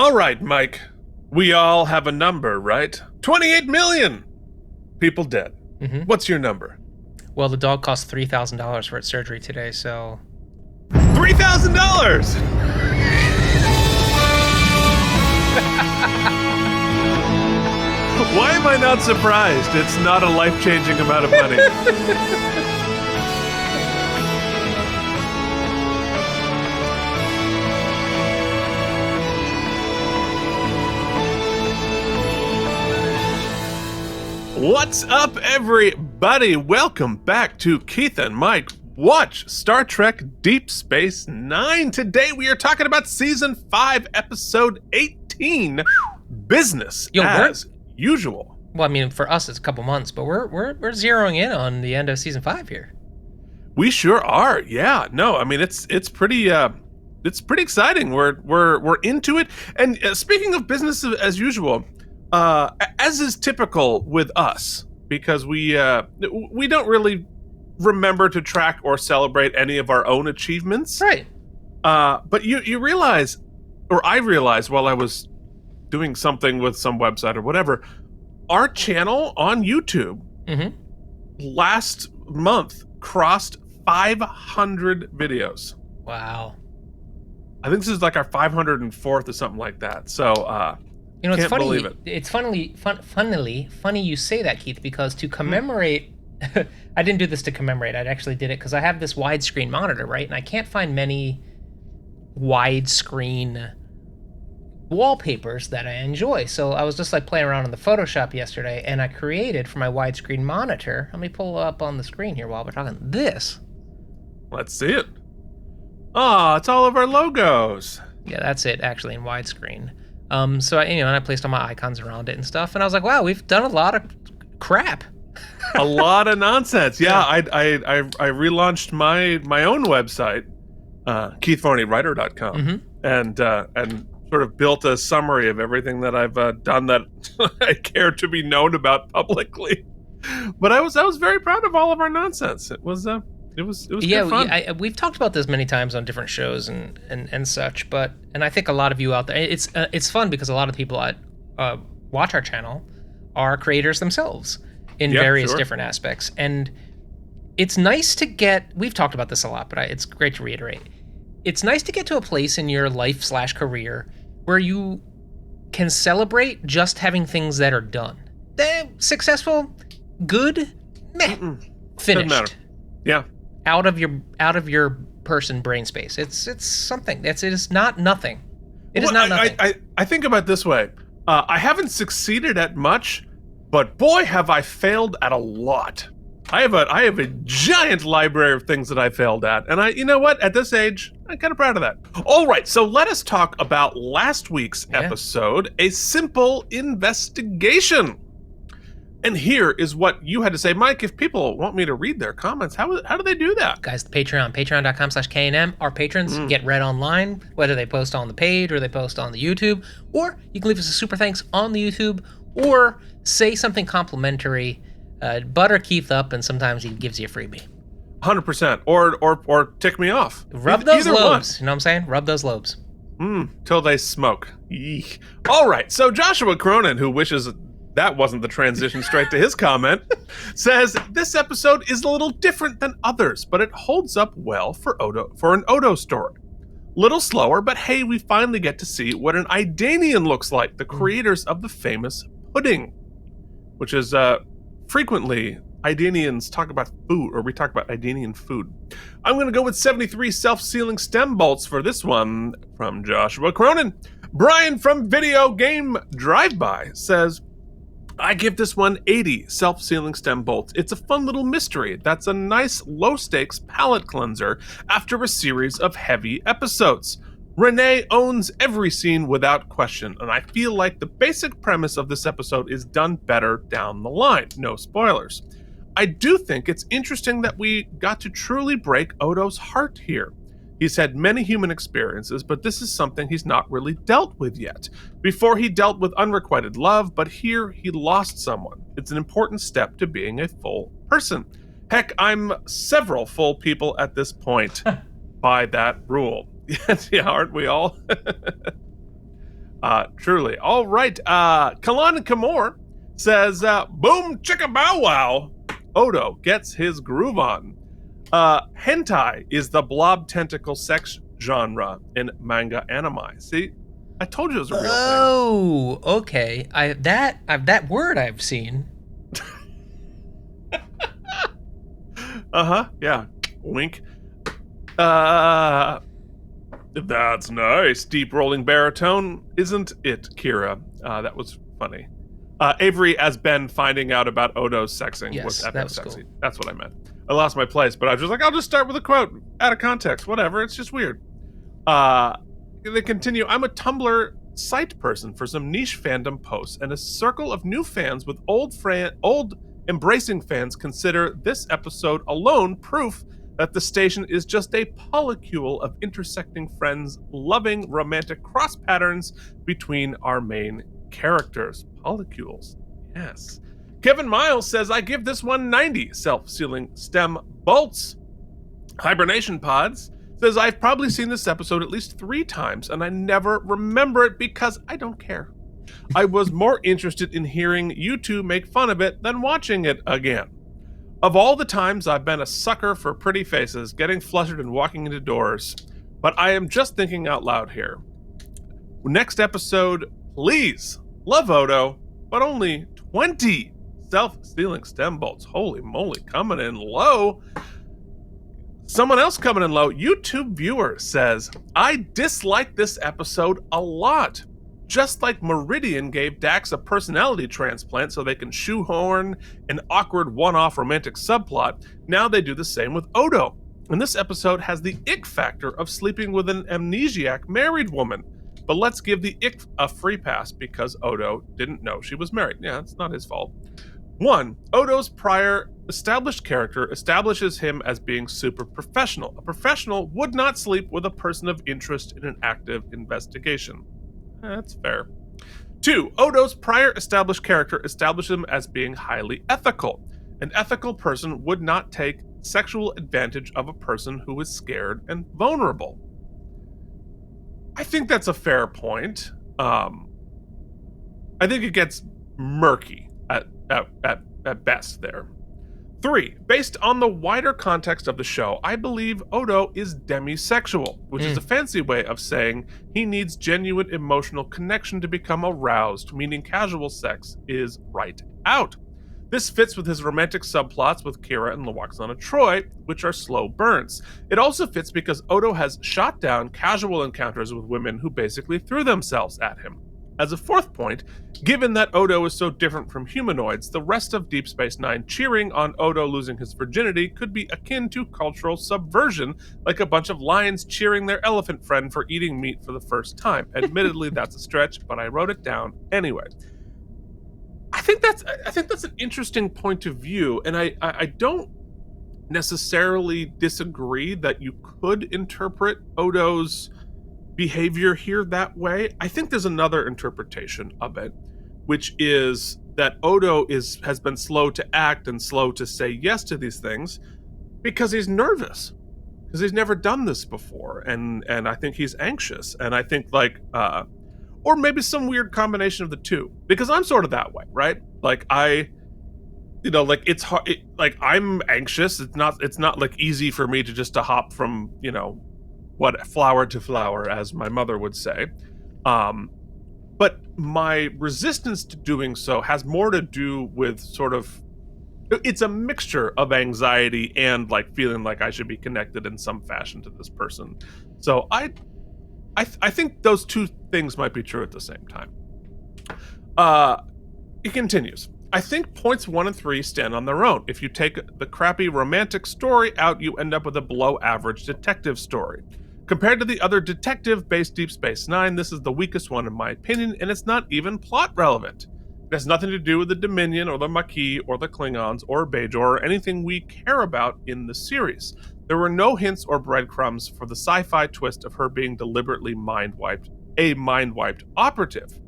All right, Mike. We all have a number, right? 28 million people dead. Mm-hmm. What's your number? Well, the dog cost $3,000 for its surgery today, so... $3,000! Why am I not surprised? It's not a life-changing amount of money. What's up, everybody? Welcome back to Keith and Mike Watch Star Trek Deep Space Nine. Today we are talking about Season 5, Episode 18, Business as Usual. Well, I mean, for us it's a couple months, but we're zeroing in on the end of Season 5 here. We sure are. Yeah. No, I mean it's pretty exciting. We're into it. And speaking of business as usual, as is typical with us, because we don't really remember to track or celebrate any of our own achievements. Right. But you realize, or I realized while I was doing something with some website or whatever, our channel on YouTube last month crossed 500 videos. Wow. I think this is like our 504th or something like that. So, you know, it's can't funny. believe it. It's funny you say that, Keith, because to commemorate, I didn't do this to commemorate. I actually did it because I have this widescreen monitor, right? And I can't find many widescreen wallpapers that I enjoy. So I was just like playing around in the Photoshop yesterday, and I created for my widescreen monitor. Let me pull up on the screen here while we're talking. This. Let's see it. Oh, it's all of our logos. Yeah, that's it, actually, in widescreen. So and I placed all my icons around it and stuff, and I was like, wow, we've done a lot of crap. A lot of nonsense. Yeah, I relaunched my own website, keithvarneywriter.com, and sort of built a summary of everything that I've done that I care to be known about publicly. But I was very proud of all of our nonsense. It was good fun. We've talked about this many times on different shows and such, and I think a lot of you out there, it's fun because a lot of people that watch our channel are creators themselves in various different aspects, and it's nice to get. We've talked about this a lot, but it's great to reiterate. It's nice to get to a place in your life/career where you can celebrate just having things that are done. They're successful, good, meh, finished. Doesn't matter. Yeah. Out of your person brain space. It's something. It is not nothing. It is not nothing. I think about it this way. I haven't succeeded at much, but boy, have I failed at a lot. I have a giant library of things that I failed at, and you know what? At this age, I'm kind of proud of that. All right, so let us talk about last week's episode, A Simple Investigation. And here is what you had to say. Mike, if people want me to read their comments, how do they do that? Guys, the patreon.com/KNM. Our patrons get read online, whether they post on the page or they post on the YouTube, or you can leave us a super thanks on the YouTube, or say something complimentary, butter Keith up, and sometimes he gives you a freebie. 100%, or tick me off. Rub those lobes, you know what I'm saying? Rub those lobes. Till they smoke. Eek. All right, so Joshua Cronin, who wishes that wasn't the transition straight to his comment, says, this episode is a little different than others, but it holds up well for an Odo story. Little slower, but hey, we finally get to see what an Idanian looks like, the creators of the famous pudding, which is frequently Idanians talk about food, or we talk about Idanian food. I'm going to go with 73 self-sealing stem bolts for this one from Joshua Cronin. Brian from Video Game Drive-By says, I give this one 80 self-sealing stem bolts. It's a fun little mystery that's a nice low-stakes palate cleanser after a series of heavy episodes. Renee owns every scene without question, and I feel like the basic premise of this episode is done better down the line. No spoilers. I do think it's interesting that we got to truly break Odo's heart here. He's had many human experiences, but this is something he's not really dealt with yet. Before he dealt with unrequited love, but here he lost someone. It's an important step to being a full person. Heck, I'm several full people at this point by that rule. Yeah, aren't we all? Truly. All right. Kalan Kamor says, boom chicka bow wow. Odo gets his groove on. Hentai is the blob tentacle sex genre in manga anime. See, I told you it was a real thing. Oh, okay. That word I've seen. Yeah. Wink. That's nice. Deep rolling baritone, isn't it, Kira? That was funny. Avery as Ben finding out about Odo's sexing was epic sexy. Cool. That's what I meant. I lost my place, but I was just like, I'll just start with a quote out of context. Whatever. It's just weird. They continue. I'm a Tumblr site person for some niche fandom posts, and a circle of new fans with old embracing fans consider this episode alone proof that the station is just a polycule of intersecting friends loving romantic cross patterns between our main characters. Polycules. Yes. Kevin Miles says, I give this one 90 self-sealing stem bolts. Hibernation Pods says, I've probably seen this episode at least 3 times, and I never remember it because I don't care. I was more interested in hearing you two make fun of it than watching it again. Of all the times I've been a sucker for pretty faces, getting flustered and walking into doors, but I am just thinking out loud here. Next episode, please, love Odo, but only 20 self-sealing stem bolts. Holy moly, coming in low. Someone else coming in low, YouTube viewer says, I dislike this episode a lot. Just like Meridian gave Dax a personality transplant so they can shoehorn an awkward one-off romantic subplot, now they do the same with Odo. And this episode has the ick factor of sleeping with an amnesiac married woman. But let's give the ick a free pass because Odo didn't know she was married. Yeah, it's not his fault. 1. Odo's prior established character establishes him as being super professional. A professional would not sleep with a person of interest in an active investigation. That's fair. 2. Odo's prior established character establishes him as being highly ethical. An ethical person would not take sexual advantage of a person who is scared and vulnerable. I think that's a fair point. I think it gets murky at best there. 3. Based on the wider context of the show, I believe Odo is demisexual, which is a fancy way of saying he needs genuine emotional connection to become aroused, meaning casual sex is right out. This fits with his romantic subplots with Kira and Lwaxana Troy, which are slow burns. It also fits because Odo has shot down casual encounters with women who basically threw themselves at him. As a 4th point, given that Odo is so different from humanoids, the rest of Deep Space Nine cheering on Odo losing his virginity could be akin to cultural subversion, like a bunch of lions cheering their elephant friend for eating meat for the first time. Admittedly, that's a stretch, but I wrote it down anyway. I think that's an interesting point of view, and I don't necessarily disagree that you could interpret Odo's behavior here that way. I think there's another interpretation of it, which is that Odo has been slow to act and slow to say yes to these things because he's nervous, because he's never done this before, and I think he's anxious, and I think or maybe some weird combination of the two, because I'm sort of that way, right? Like it's hard. I'm anxious. It's not like easy for me to hop from flower to flower, as my mother would say. But my resistance to doing so has more to do with it's a mixture of anxiety and feeling like I should be connected in some fashion to this person. So I think those two things might be true at the same time. It continues. I think points 1 and 3 stand on their own. If you take the crappy romantic story out, you end up with a below average detective story. Compared to the other detective-based Deep Space Nine, this is the weakest one in my opinion, and it's not even plot relevant. It has nothing to do with the Dominion or the Maquis or the Klingons or Bajor or anything we care about in the series. There were no hints or breadcrumbs for the sci-fi twist of her being deliberately mind-wiped, a mind-wiped operative.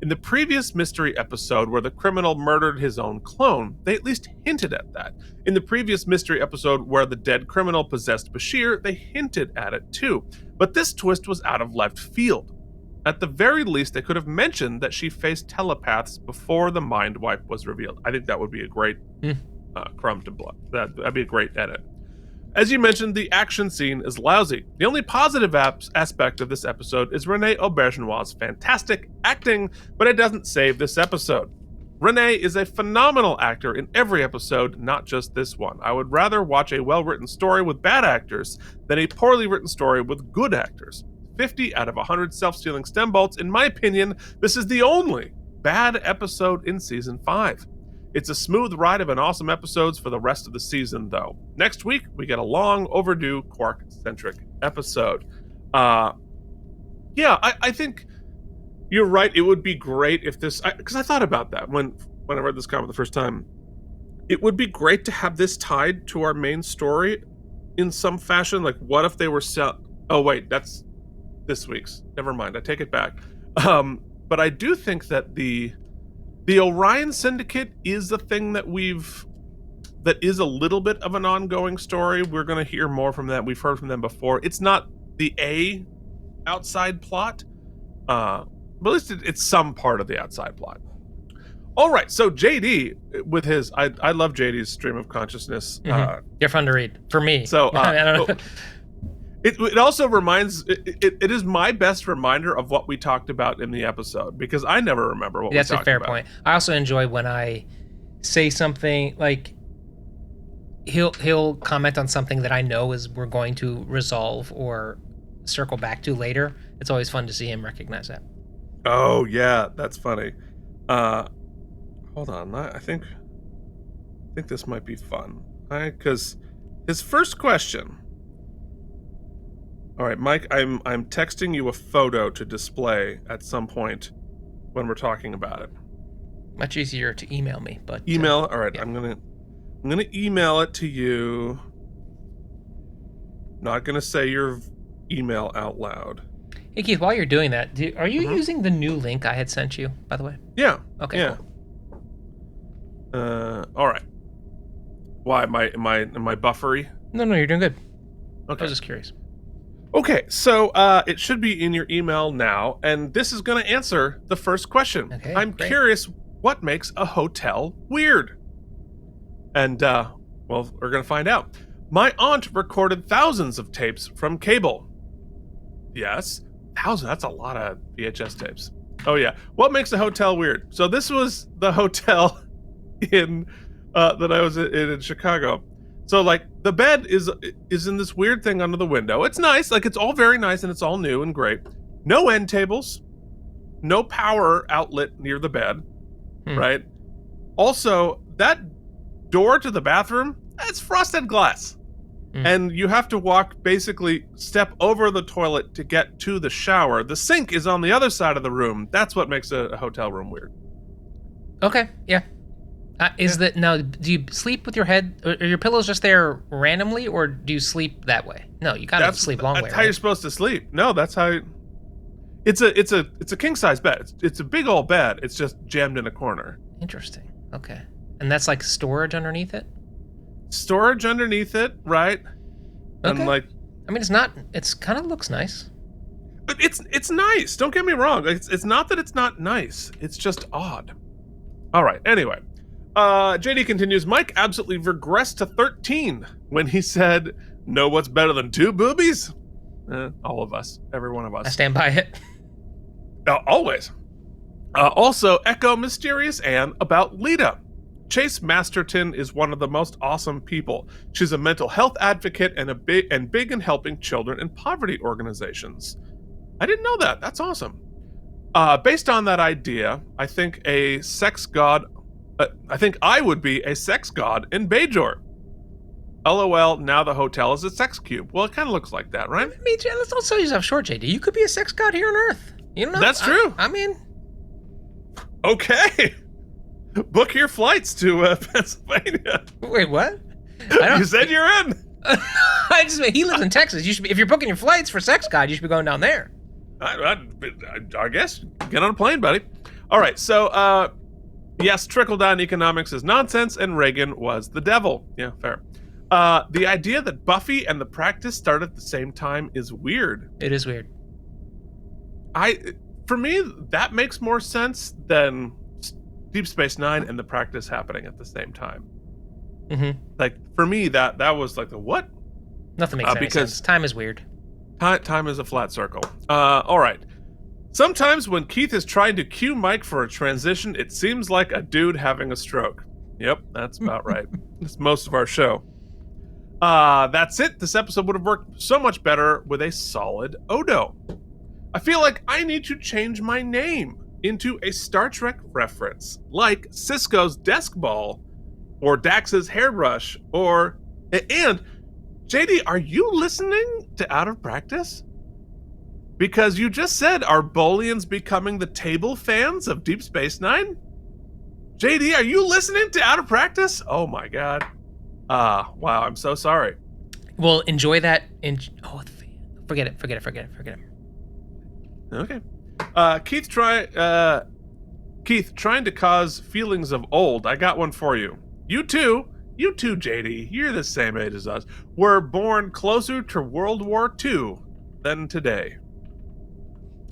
In the previous mystery episode where the criminal murdered his own clone, they at least hinted at that. In the previous mystery episode where the dead criminal possessed Bashir, they hinted at it too. But this twist was out of left field. At the very least, they could have mentioned that she faced telepaths before the mind wipe was revealed. I think that would be a great crumb to blood. That'd be a great edit. As you mentioned, the action scene is lousy. The only positive aspect of this episode is Renee Auberjonois' fantastic acting, but it doesn't save this episode. Renee is a phenomenal actor in every episode, not just this one. I would rather watch a well-written story with bad actors than a poorly written story with good actors. 50 out of 100 self-stealing stem bolts. In my opinion, this is the only bad episode in Season 5. It's a smooth ride of an awesome episodes for the rest of the season, though. Next week, we get a long overdue Quark-centric episode. I think you're right. It would be great if this... Because I thought about that when I read this comment the first time. It would be great to have this tied to our main story in some fashion. Like, what if they were... Oh, wait, that's this week's. Never mind, I take it back. But I do think that the Orion Syndicate is the thing that is a little bit of an ongoing story. We're going to hear more from that. We've heard from them before. It's not the outside plot, but at least it's some part of the outside plot. All right, so JD with his, I love JD's stream of consciousness. You're fun to read for me. So I don't know. It also reminds, it is my best reminder of what we talked about in the episode, because I never remember what we talked about. That's a fair point. I also enjoy when I say something, like he'll comment on something that I know we're going to resolve or circle back to later. It's always fun to see him recognize that. Oh, yeah, that's funny. Hold on, I think this might be fun. Because his first question... All right, Mike, I'm texting you a photo to display at some point when we're talking about it. Much easier to email me, but email. All right, yeah. I'm gonna email it to you. Not gonna say your email out loud. Hey Keith, while you're doing that, are you using the new link I had sent you, by the way? Yeah. Okay. Yeah. Cool. All right. Why am I buffery? No, you're doing good. Okay. I was just curious. Okay, so it should be in your email now, and this is going to answer the first question. Okay, I'm curious, what makes a hotel weird? And, well, we're going to find out. My aunt recorded thousands of tapes from cable. Yes, thousands, that's a lot of VHS tapes. Oh, yeah. What makes a hotel weird? So this was the hotel that I was in Chicago. So, like, the bed is in this weird thing under the window. It's nice. Like, it's all very nice, and it's all new and great. No end tables. No power outlet near the bed. Right? Also, that door to the bathroom, it's frosted glass. And you have to step over the toilet to get to the shower. The sink is on the other side of the room. That's what makes a hotel room weird. Okay, yeah. Now, do you sleep with your head, are your pillows just there randomly, or do you sleep that way? No, you gotta sleep long way, That's how you're supposed to sleep. No, that's how it's a king size bed. It's a big old bed. It's just jammed in a corner. Interesting. Okay. And that's like storage underneath it? Storage underneath it, right? Okay. And it's kind of looks nice. But it's nice. Don't get me wrong. It's not that it's not nice. It's just odd. All right. Anyway. JD continues, Mike absolutely regressed to 13 when he said, know what's better than two boobies? All of us. Every one of us. I stand by it. Always. Also, echo Mysterious Anne about Lita. Chase Masterton is one of the most awesome people. She's a mental health advocate and big in helping children in poverty organizations. I didn't know that. That's awesome. Based on that idea, I think I would be a sex god in Bajor. LOL, now the hotel is a sex cube. Well, it kind of looks like that, right? I mean, let's not sell yourself short, JD. You could be a sex god here on Earth. You know? That's true. I mean... Okay. Book your flights to Pennsylvania. Wait, what? You said you're in. He lives in Texas. You should be, if you're booking your flights for sex god, you should be going down there. I guess. Get on a plane, buddy. All right, so... yes, trickle-down economics is nonsense, and Reagan was the devil. Yeah, fair. The idea that Buffy and The Practice start at the same time is weird. It is weird. for me, that makes more sense than Deep Space Nine and The Practice happening at the same time. Mm-hmm. Like, for me, that was like the what? Nothing makes any sense. Time is weird. Time is a flat circle. All right. Sometimes when Keith is trying to cue Mike for a transition, it seems like a dude having a stroke. Yep, that's about right. That's most of our show. That's it. This episode would have worked so much better with a solid Odo. I feel like I need to change my name into a Star Trek reference, like Cisco's desk ball, or Dax's hairbrush, and JD, are you listening to Out of Practice? Because you just said, are Bolians becoming the table fans of Deep Space Nine? JD, are you listening to Out of Practice? Oh my god. Wow, I'm so sorry. Well, enjoy that. Forget it. Okay. Keith, trying to cause feelings of old. I got one for you. You too, JD, you're the same age as us, were born closer to World War II than today.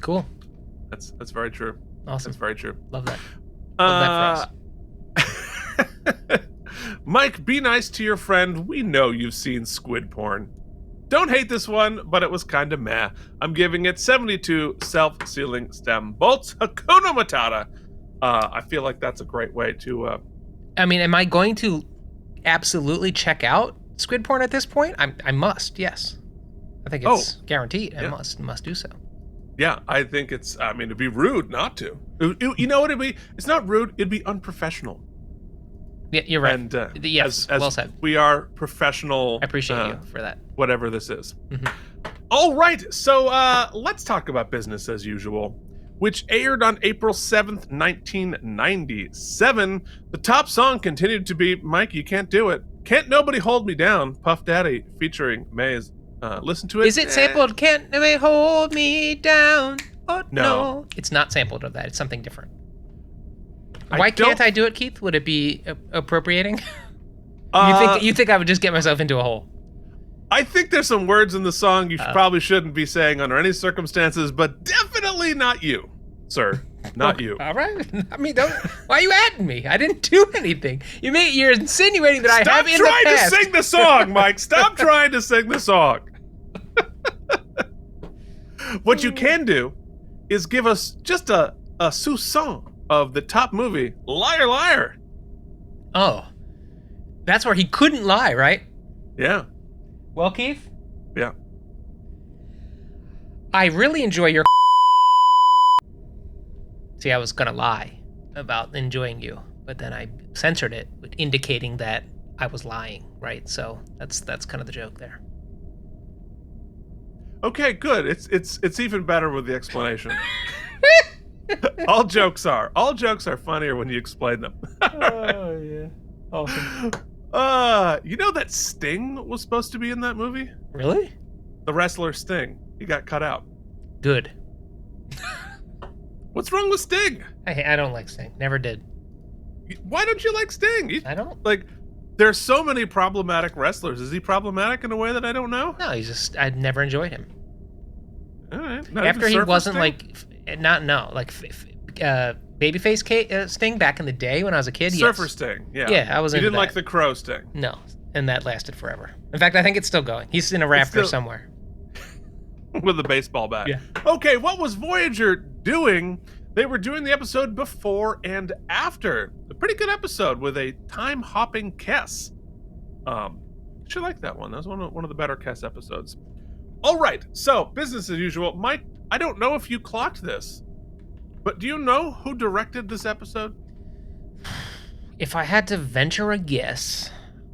Cool. That's very true. Awesome. That's very true. Love that. Love that for us. Mike, be nice to your friend. We know you've seen squid porn. Don't hate this one, but it was kind of meh. I'm giving it 72 self-sealing stem bolts. Hakuna Matata. I feel like that's a great way to... I mean, am I going to absolutely check out squid porn at this point? I must, yes. I think it's guaranteed. Yeah. I must do so. Yeah, I think it's... I mean, it'd be rude not to. You know what it'd be? It's not rude. It'd be unprofessional. Yeah, you're right. And yes, as well said. We are professional. I appreciate you for that. Whatever this is. Mm-hmm. All right, so let's talk about business as usual, which aired on April 7th, 1997. The top song continued to be Mike, You Can't Do It. Can't Nobody Hold Me Down, Puff Daddy featuring Maze. Listen to it. Is it sampled? Can't Nobody Hold Me Down? Oh, no. It's not sampled of that. It's something different. Why can't I do it, Keith? Would it be appropriating? You think I would just get myself into a hole? I think there's some words in the song you probably shouldn't be saying under any circumstances, but definitely not you, sir. Not you. All right. I mean, why are you adding me? I didn't do anything. You're insinuating that I have in the past. Stop trying to sing the song, Mike. Stop trying to sing the song. What you can do is give us just a sous-song of the top movie, Liar Liar. Oh. That's where he couldn't lie, right? Yeah. Well, Keith? Yeah. I really enjoy your... See, I was gonna lie about enjoying you, but then I censored it, indicating that I was lying, right? So that's kind of the joke there. Okay, good. It's even better with the explanation. All jokes are funnier when you explain them. Oh yeah. Awesome. You know that Sting was supposed to be in that movie? Really? The wrestler Sting. He got cut out. Good. What's wrong with Sting? I don't like Sting. Never did. Why don't you like Sting? I don't. Like, there's so many problematic wrestlers. Is he problematic in a way that I don't know? No, I'd never enjoyed him. All right. After he wasn't babyface Sting back in the day when I was a kid. Surfer yes. Sting, yeah. Yeah, I was into that. You didn't like the Crow Sting? No, and that lasted forever. In fact, I think it's still going. He's in a rafter somewhere. With a baseball bat. Yeah. Okay, what was Voyager doing? They were doing the episode before and after. A pretty good episode with a time-hopping Kess. Should like that one. That was one of the better Kess episodes. All right, so business as usual. Mike, I don't know if you clocked this, but do you know who directed this episode? If I had to venture a guess,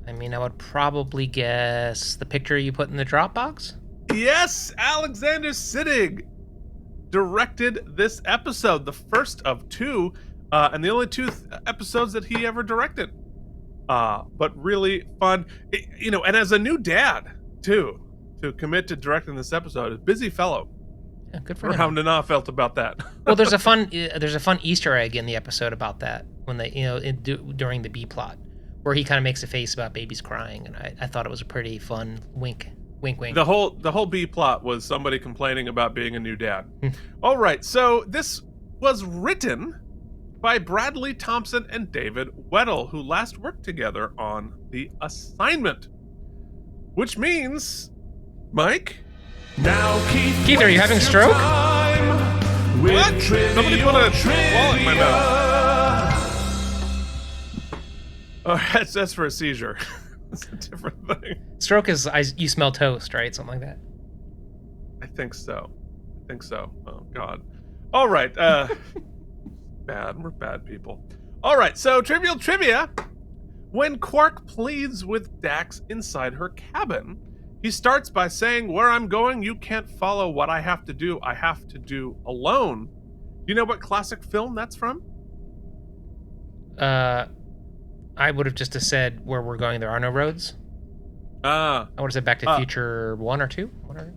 I would probably guess the picture you put in the Dropbox. Yes, Alexander Siddig directed this episode, the first of two, and the only two episodes that he ever directed. But really fun, and as a new dad too, to commit to directing this episode, a busy fellow. Yeah, good for him. How Nana felt about that. Well, there's a fun Easter egg in the episode about that when they, during the B plot, where he kind of makes a face about babies crying, and I thought it was a pretty fun wink. Wink, wink. The whole B plot was somebody complaining about being a new dad. All right, so this was written by Bradley Thompson and David Weddle, who last worked together on The Assignment. Which means, Mike? Now Keith, are you having a stroke? What? Somebody put a wall in my mouth. Oh, that's for a seizure. That's a different thing. Stroke is you smell toast, right? Something like that. I think so. Oh, God. All right. Bad. We're bad people. All right. So, trivial trivia. When Quark pleads with Dax inside her cabin, he starts by saying, "Where I'm going, you can't follow what I have to do. I have to do alone." Do you know what classic film that's from? I would have just said "Where we're going, there are no roads." I would have said Back to Future 1 or 2. Whatever.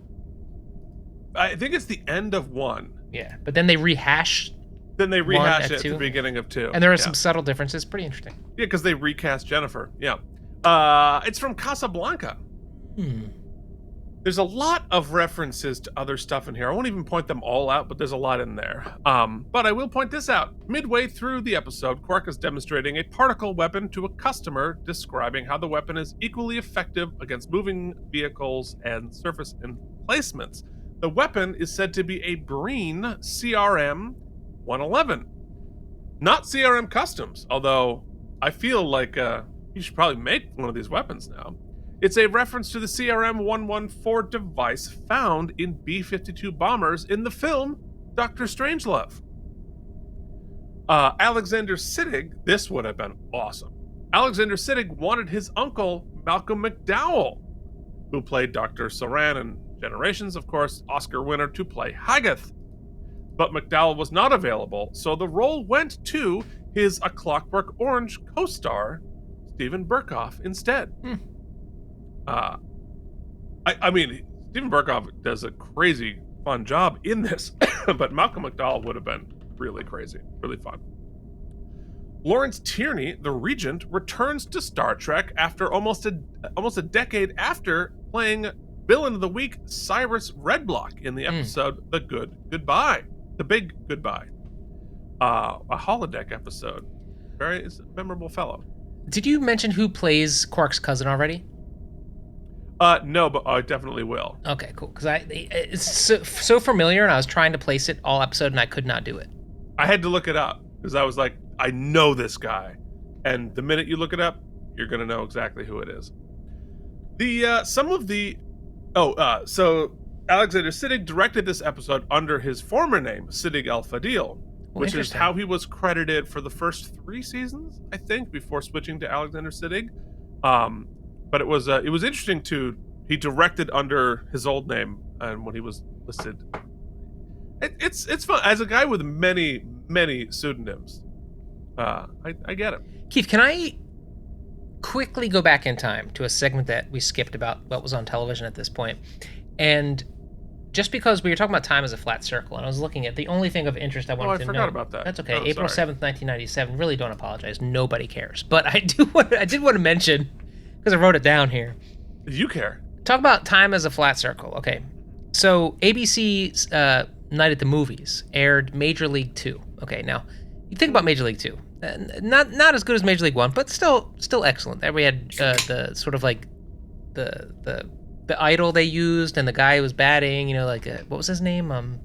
I think it's the end of 1. Yeah, but then they rehash. Then they rehash it at the beginning of 2. And there are some subtle differences. Pretty interesting. Yeah, because they recast Jennifer. Yeah. It's from Casablanca. There's a lot of references to other stuff in here. I won't even point them all out, but there's a lot in there. But I will point this out. Midway through the episode, Quark is demonstrating a particle weapon to a customer, describing how the weapon is equally effective against moving vehicles and surface emplacements. The weapon is said to be a Breen CRM-111. Not CRM Customs, although I feel like you should probably make one of these weapons now. It's a reference to the CRM-114 device found in B-52 bombers in the film Dr. Strangelove. Alexander Siddig, this would have been awesome. Alexander Siddig wanted his uncle, Malcolm McDowell, who played Dr. Saran in Generations, of course, Oscar winner, to play Haggoth. But McDowell was not available, so the role went to his A Clockwork Orange co-star, Steven Berkoff, instead. I mean, Steven Berkoff does a crazy fun job in this, but Malcolm McDowell would have been really crazy, really fun. Lawrence Tierney, the Regent, returns to Star Trek after almost a decade after playing villain of the week Cyrus Redblock in the episode The Goodbye, The Big Goodbye, a holodeck episode. Very memorable fellow. Did you mention who plays Quark's cousin already? No, but I definitely will. Okay, cool. Because it's so familiar, and I was trying to place it all episode, and I could not do it. I had to look it up because I was like, I know this guy, and the minute you look it up, you're gonna know exactly who it is. So Alexander Siddig directed this episode under his former name, Siddig El-Fadil, which is how he was credited for the first 3 seasons, I think, before switching to Alexander Siddig. But it was interesting he directed under his old name, and when he was listed, it's fun as a guy with many pseudonyms. I get it. Keith, can I quickly go back in time to a segment that we skipped about what was on television at this point? And just because we were talking about time as a flat circle, and I was looking at the only thing of interest I wanted to know. I forgot about that. That's okay. April 7th, 1997. Really don't apologize. Nobody cares. But I did want to mention, because I wrote it down here. You care. Talk about time as a flat circle. Okay. So ABC's Night at the Movies aired Major League 2. Okay, now you think about Major League 2. Not as good as Major League 1, but still excellent. There we had the sort of like the idol they used, and the guy who was batting, what was his name?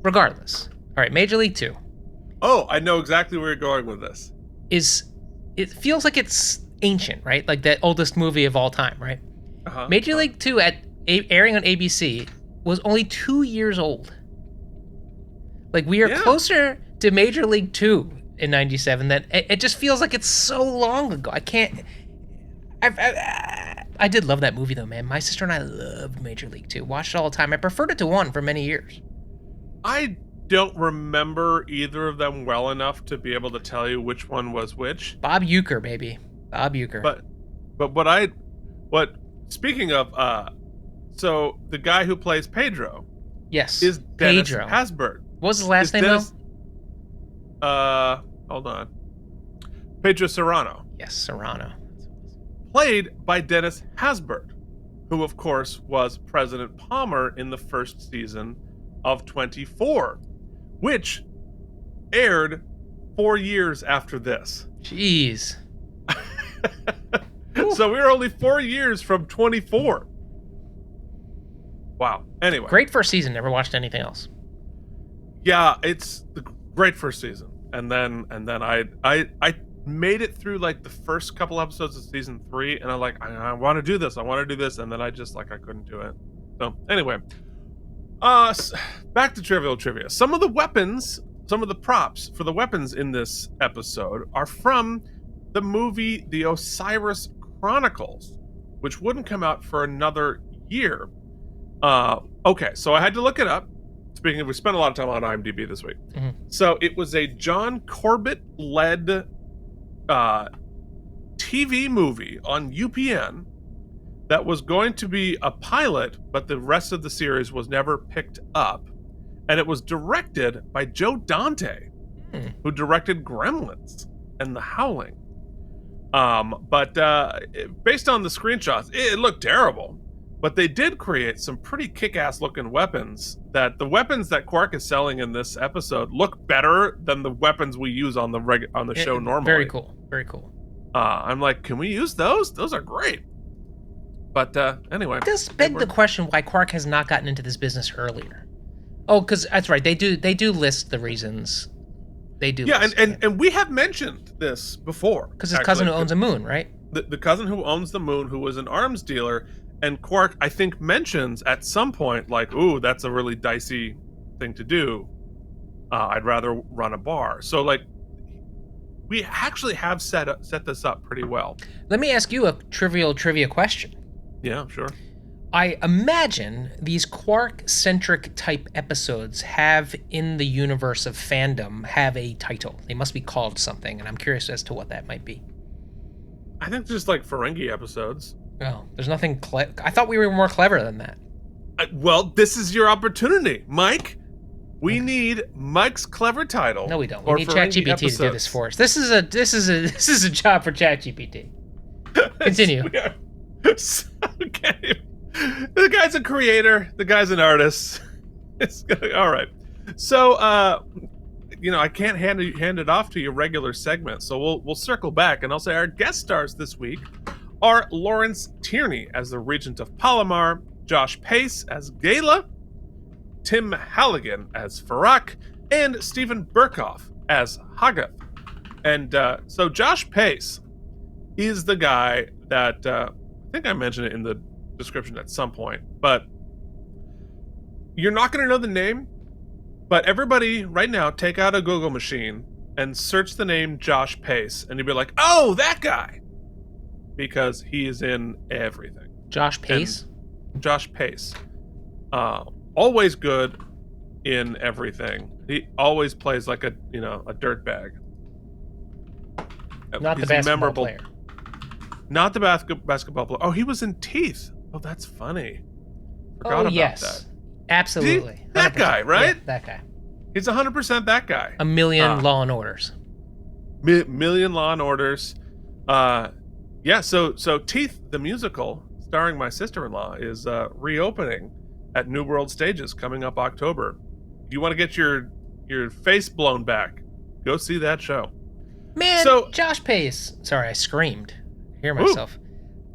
Regardless. All right, Major League 2. Oh, I know exactly where you're going with this. It feels like it's ancient, right? Like the oldest movie of all time, right? Uh-huh. Major League 2 airing on ABC was only 2 years old. Like we are closer to Major League 2 in 97 than it just feels like it's so long ago. I did love that movie though, man. My sister and I loved Major League 2. Watched it all the time. I preferred it to 1 for many years. I don't remember either of them well enough to be able to tell you which one was which. Bob Uecker, baby. Bob Uecker. But speaking of, so the guy who plays Pedro, yes, is Dennis Haysbert. What was his last name though? Hold on. Pedro Serrano. Yes, Serrano. Played by Dennis Haysbert, who, of course, was President Palmer in the first season of 24, which aired 4 years after this. Jeez. So we were only 4 years from 24. Wow. Anyway. Great first season. Never watched anything else. Yeah, it's the great first season. And then I made it through like the first couple episodes of season 3, and I want to do this. I want to do this, and then I just I couldn't do it. So anyway, back to trivial trivia. Some of the weapons, some of the props for the weapons in this episode are from the movie The Osiris Chronicles, which wouldn't come out for another year. Okay, so I had to look it up. Speaking of, we spent a lot of time on IMDb this week. Mm-hmm. So it was a John Corbett-led TV movie on UPN that was going to be a pilot, but the rest of the series was never picked up. And it was directed by Joe Dante, who directed Gremlins and The Howling. But based on the screenshots, it looked terrible. But they did create some pretty kick-ass looking weapons. That the weapons that Quark is selling in this episode look better than the weapons we use on the show normally. Very cool. Very cool. I'm like, can we use those? Those are great. But anyway, it does beg the question why Quark has not gotten into this business earlier. Oh, because that's right. They do list the reasons. They do. Yeah, and we have mentioned this before. Because his cousin who owns a moon, right? The cousin who owns the moon, who was an arms dealer. And Quark, I think, mentions at some point, like, ooh, that's a really dicey thing to do. I'd rather run a bar. So, like, we actually have set this up pretty well. Let me ask you a trivial trivia question. Yeah, sure. I imagine these Quark-centric type episodes have, in the universe of fandom, have a title. They must be called something, and I'm curious as to what that might be. I think just like Ferengi episodes. Oh, there's nothing I thought we were more clever than that. Well, this is your opportunity, Mike. We need Mike's clever title. No, we don't. We need ChatGPT to do this for us. This is a job for ChatGPT. Continue. Okay. The guy's a creator. The guy's an artist. All right. So, I can't hand it off to your regular segment. So we'll circle back, and I'll say our guest stars this week are Lawrence Tierney as the Regent of Palomar, Josh Pace as Gala, Tim Halligan as Farak, and Stephen Burkhoff as Hagath. And so Josh Pace is the guy that, I think I mentioned it in the description at some point, but you're not going to know the name, but everybody right now take out a Google machine and search the name Josh Pace, and you'll be like, oh, that guy! Because he is in everything. Josh Pace? And Josh Pace. Always good in everything. He always plays like a dirtbag. Not the basketball player. Not the basketball player. Oh, he was in Teeth. Oh, that's funny. Forgot about that. Absolutely. See? That guy, right? Yeah, that guy. He's 100% that guy. A million Law and Orders. Million Law and Orders. Yeah, so Teeth, the musical, starring my sister-in-law, is reopening at New World Stages coming up October. If you want to get your face blown back, go see that show. Man, Josh Pace. Sorry, I screamed. I hear myself.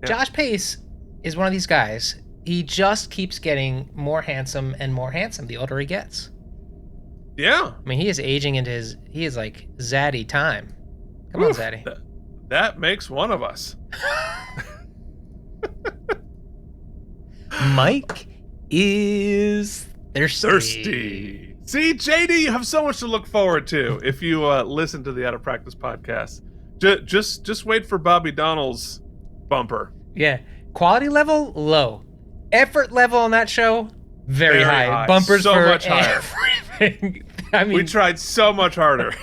Yeah. Josh Pace is one of these guys. He just keeps getting more handsome and more handsome the older he gets. Yeah. I mean, he is aging into he is like Zaddy time. Come on, Zaddy. That makes one of us. Mike is thirsty. See, JD, you have so much to look forward to if you listen to the Out of Practice podcast. Just wait for Bobby Donnell's bumper. Yeah. Quality level, low. Effort level on that show, very high. Bumpers so for much higher. Everything. I mean, we tried so much harder.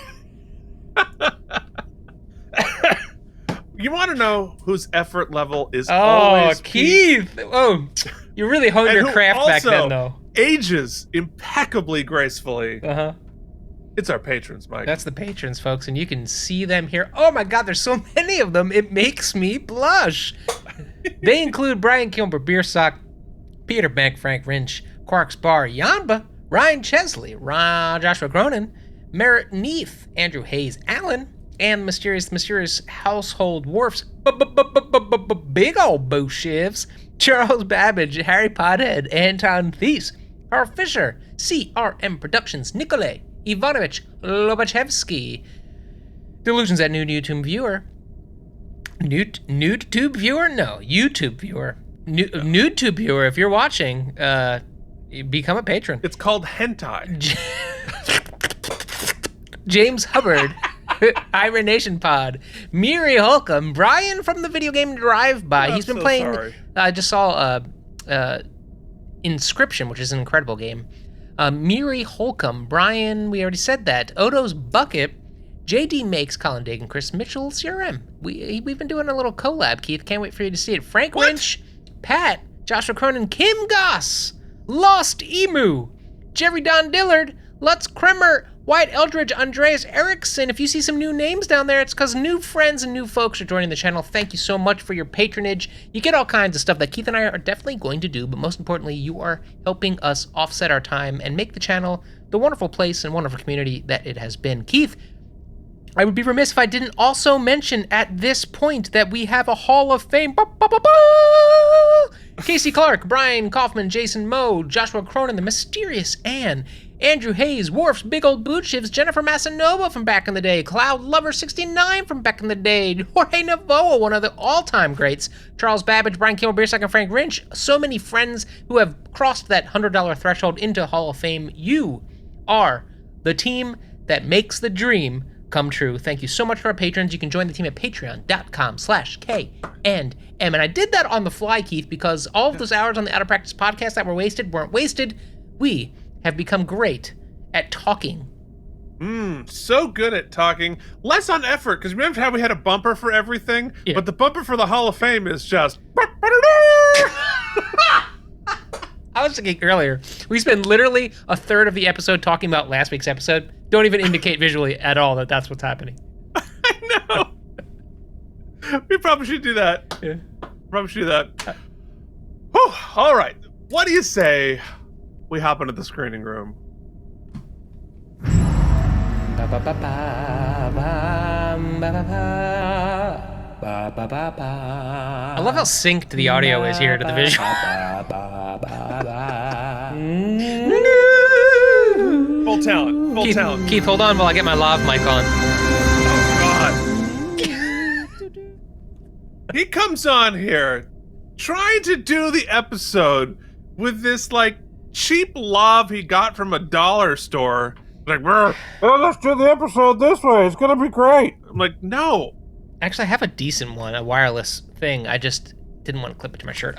You want to know whose effort level is always Keith. Peak? Oh, you really honed your craft back then, though. Ages impeccably gracefully. Uh-huh. It's our patrons, Mike. That's the patrons, folks, and you can see them here. Oh my God, there's so many of them. It makes me blush. They include Brian Kilmer, Beersock, Peter Beck, Frank Rinch, Quark's Bar, Yanba, Ryan Chesley, Joshua Cronin, Merritt Neath, Andrew Hayes Allen, and mysterious household dwarfs, big old boo shivs, Charles Babbage, Harry Pothead, Anton Thies, Carl Fisher, CRM Productions, Nikolay Ivanovich Lobachevsky, Delusions at Nude YouTube Viewer, YouTube Viewer, NudeTube Viewer, if you're watching, become a patron. It's called hentai. James Hubbard, Iron Nation Pod, Miri Holcomb, Brian from the video game Drive-By. He's been playing. Sorry. I just saw Inscription, which is an incredible game. Miri Holcomb, Brian, we already said that. Odo's Bucket, JD Makes, Colin Dagan, Chris Mitchell, CRM. We've been doing a little collab, Keith. Can't wait for you to see it. Frank Winch, Pat, Joshua Cronin, Kim Goss, Lost Emu, Jerry Don Dillard, Lutz Kremer, White Eldridge, Andreas Erickson. If you see some new names down there, it's because new friends and new folks are joining the channel. Thank you so much for your patronage. You get all kinds of stuff that Keith and I are definitely going to do, but most importantly, you are helping us offset our time and make the channel the wonderful place and wonderful community that it has been. Keith, I would be remiss if I didn't also mention at this point that we have a Hall of Fame. Casey Clark, Brian Kaufman, Jason Moe, Joshua Cronin, the mysterious Anne, Andrew Hayes, Worf's Big Old Boot Shivs, Jennifer Massanova from back in the day, Cloud Lover 69 from back in the day, Jorge Navoa, one of the all-time greats, Charles Babbage, Brian Kilmer, Beersock, and Frank Rinch. So many friends who have crossed that $100 threshold into Hall of Fame. You are the team that makes the dream come true. Thank you so much for our patrons. You can join the team at patreon.com/KNM. And I did that on the fly, Keith, because all of those hours on the Out of Practice podcast that weren't wasted. We have become great at talking. So good at talking. Less on effort, because remember how we had a bumper for everything? Yeah. But the bumper for the Hall of Fame is just... I was thinking earlier, we spend literally a third of the episode talking about last week's episode. Don't even indicate visually at all that that's what's happening. I know. We probably should do that. Yeah. Probably should do that. Whew. All right. What do you say we hop into the screening room? I love how synced the audio is here to the visual. Full talent. Full talent. Keith, hold on while I get my lav mic on. Oh, God. He comes on here trying to do the episode with this, like, cheap lav he got from a dollar store. Like, let's do the episode this way. It's going to be great. I'm like, no. Actually, I have a decent one, a wireless thing. I just didn't want to clip it to my shirt.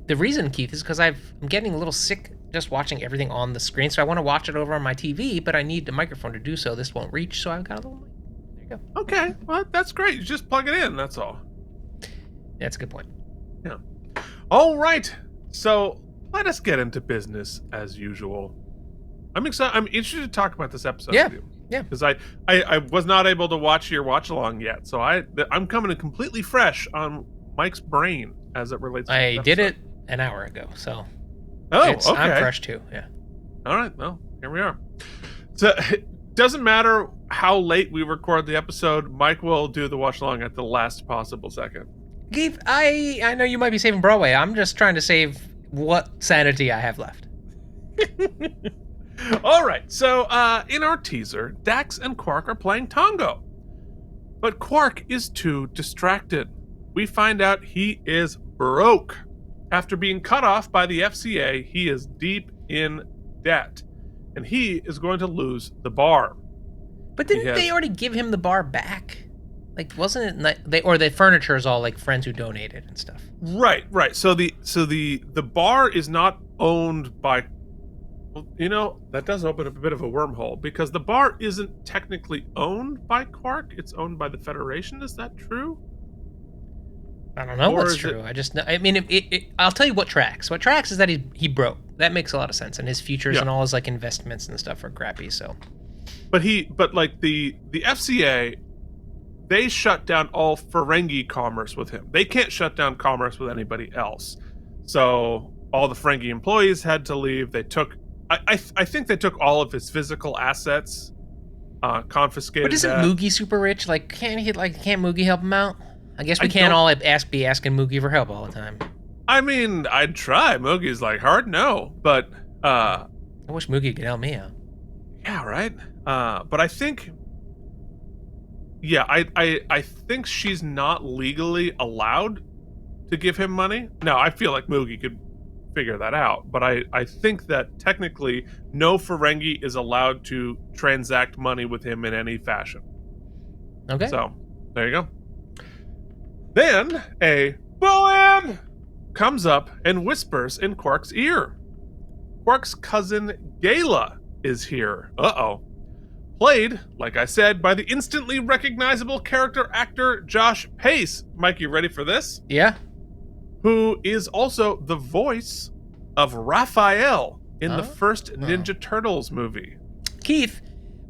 The reason, Keith, is because I'm getting a little sick just watching everything on the screen. So I want to watch it over on my TV, but I need the microphone to do so. This won't reach, so I've got a little mic. There you go. Okay, well, that's great. You just plug it in, that's all. That's a good point. Yeah. All right. So let us get into business as usual. I'm excited. I'm interested to talk about this episode with you. Yeah. Because I was not able to watch your watch along yet, so I'm coming in completely fresh on Mike's brain as it relates to this episode. I did it an hour ago, so okay. I'm fresh too. Yeah. All right. Well, here we are. So it doesn't matter how late we record the episode. Mike will do the watch along at the last possible second. Keith, I know you might be saving Broadway. I'm just trying to save what sanity I have left. All right, so in our teaser, Dax and Quark are playing Tongo. But Quark is too distracted. We find out he is broke. After being cut off by the FCA, he is deep in debt. And he is going to lose the bar. But didn't they already give him the bar back? Like, wasn't it the furniture is all like friends who donated and stuff? Right. So the bar is not owned by. Well, you know, that does open up a bit of a wormhole because the bar isn't technically owned by Quark. It's owned by the Federation. Is that true? I don't know what's true. I mean, I'll tell you what tracks. What tracks is that he broke. That makes a lot of sense, and his futures and all his like investments and stuff are crappy. So, but like the FCA they shut down all Ferengi commerce with him. They can't shut down commerce with anybody else. So all the Ferengi employees had to leave. They took, I think they took all of his physical assets, confiscated. But isn't that. Moogie super rich? Like, can't Moogie help him out? I guess we can't all be asking Moogie for help all the time. I mean, I'd try. Moogie's like, hard no, but I wish Moogie could help me out. Yeah, right. But I think, yeah, I think she's not legally allowed to give him money. Now, I feel like Moogie could figure that out, but I think that technically no Ferengi is allowed to transact money with him in any fashion. Okay. So, there you go. Then, a Bullen comes up and whispers in Quark's ear. Quark's cousin Gala is here. Uh-oh. Played, like I said, by the instantly recognizable character actor Josh Pace. Mike, you ready for this? Yeah. Who is also the voice of Raphael in the first Ninja Turtles movie. Keith,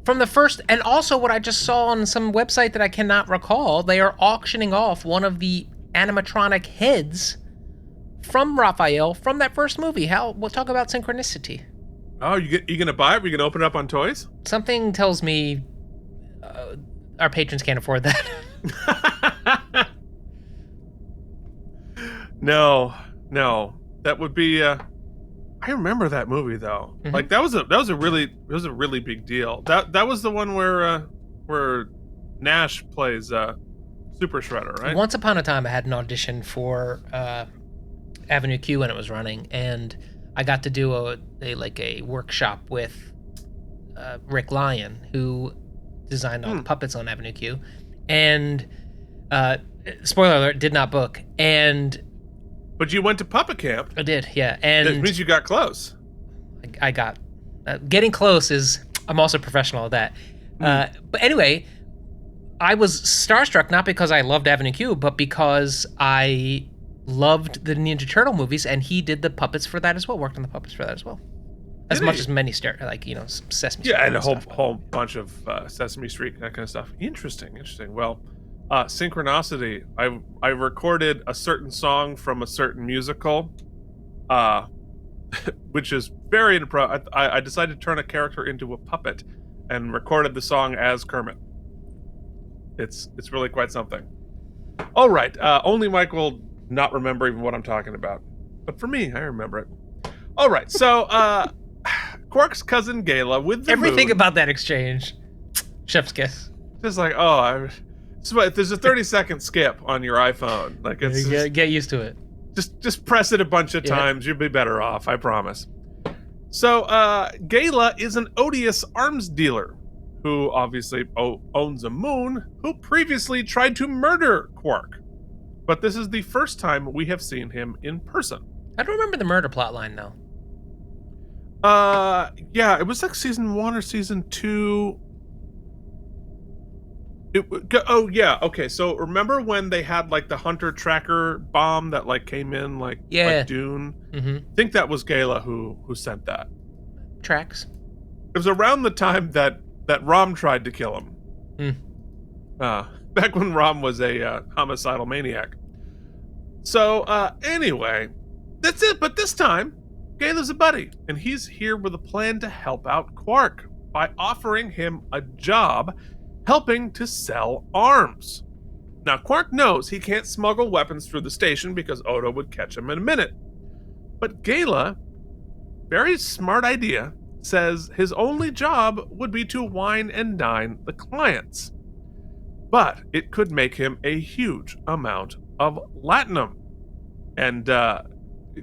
from the first, and also what I just saw on some website that I cannot recall, they are auctioning off one of the animatronic heads from Raphael from that first movie. We'll talk about synchronicity. Oh, you gonna buy it? Are you gonna open it up on toys? Something tells me our patrons can't afford that. No, that would be. I remember that movie though. Mm-hmm. Like that was a really big deal. That was the one where Nash plays Super Shredder, right? Once upon a time, I had an audition for Avenue Q when it was running, and I got to do a workshop with Rick Lyon, who designed all the puppets on Avenue Q, and spoiler alert, did not book. But you went to puppet camp. I did, yeah. And that means you got close. I got getting close is. I'm also professional at that. But anyway, I was starstruck not because I loved Avenue Q, but because I loved the Ninja Turtle movies, and he did the puppets for that as well. Worked on the puppets for that as well, as much as many Sesame Street. Yeah, and a whole bunch of Sesame Street, that kind of stuff. Interesting. Well, synchronicity. I recorded a certain song from a certain musical, which is very I decided to turn a character into a puppet, and recorded the song as Kermit. It's really quite something. All right, only Mike will not remember even what I'm talking about, but for me, I remember it. All right, so Quark's cousin Gala with the everything moon, about that exchange, chef's kiss. Just like so there's a 30-second skip on your iPhone. Like it's get used to it. Just press it a bunch of times. You'll be better off, I promise. So Gala is an odious arms dealer who obviously owns a moon, who previously tried to murder Quark. But this is the first time we have seen him in person. I don't remember the murder plot line though. Yeah, it was like season 1 or season 2. Yeah, okay. So remember when they had like the Hunter tracker bomb that like came in like Dune? Mm-hmm. I think that was Gala who sent that. Tracks. It was around the time that Rom tried to kill him. Back when Rom was a homicidal maniac. So anyway, that's it. But this time, Gala's a buddy, and he's here with a plan to help out Quark by offering him a job helping to sell arms. Now, Quark knows he can't smuggle weapons through the station because Odo would catch him in a minute. But Gala, very smart idea, says his only job would be to wine and dine the clients. But it could make him a huge amount of latinum. And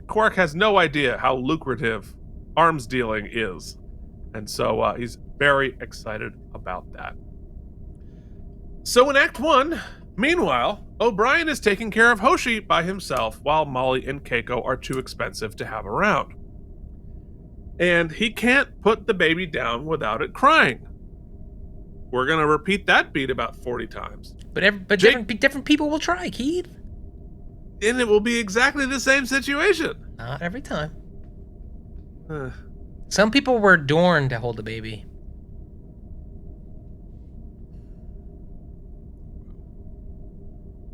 Quark has no idea how lucrative arms dealing is. And so he's very excited about that. So in Act 1, meanwhile, O'Brien is taking care of Hoshi by himself while Molly and Keiko are too expensive to have around. And he can't put the baby down without it crying. We're going to repeat that beat about 40 times. But different people will try, Keith. And it will be exactly the same situation. Not every time. Some people were adorned to hold the baby.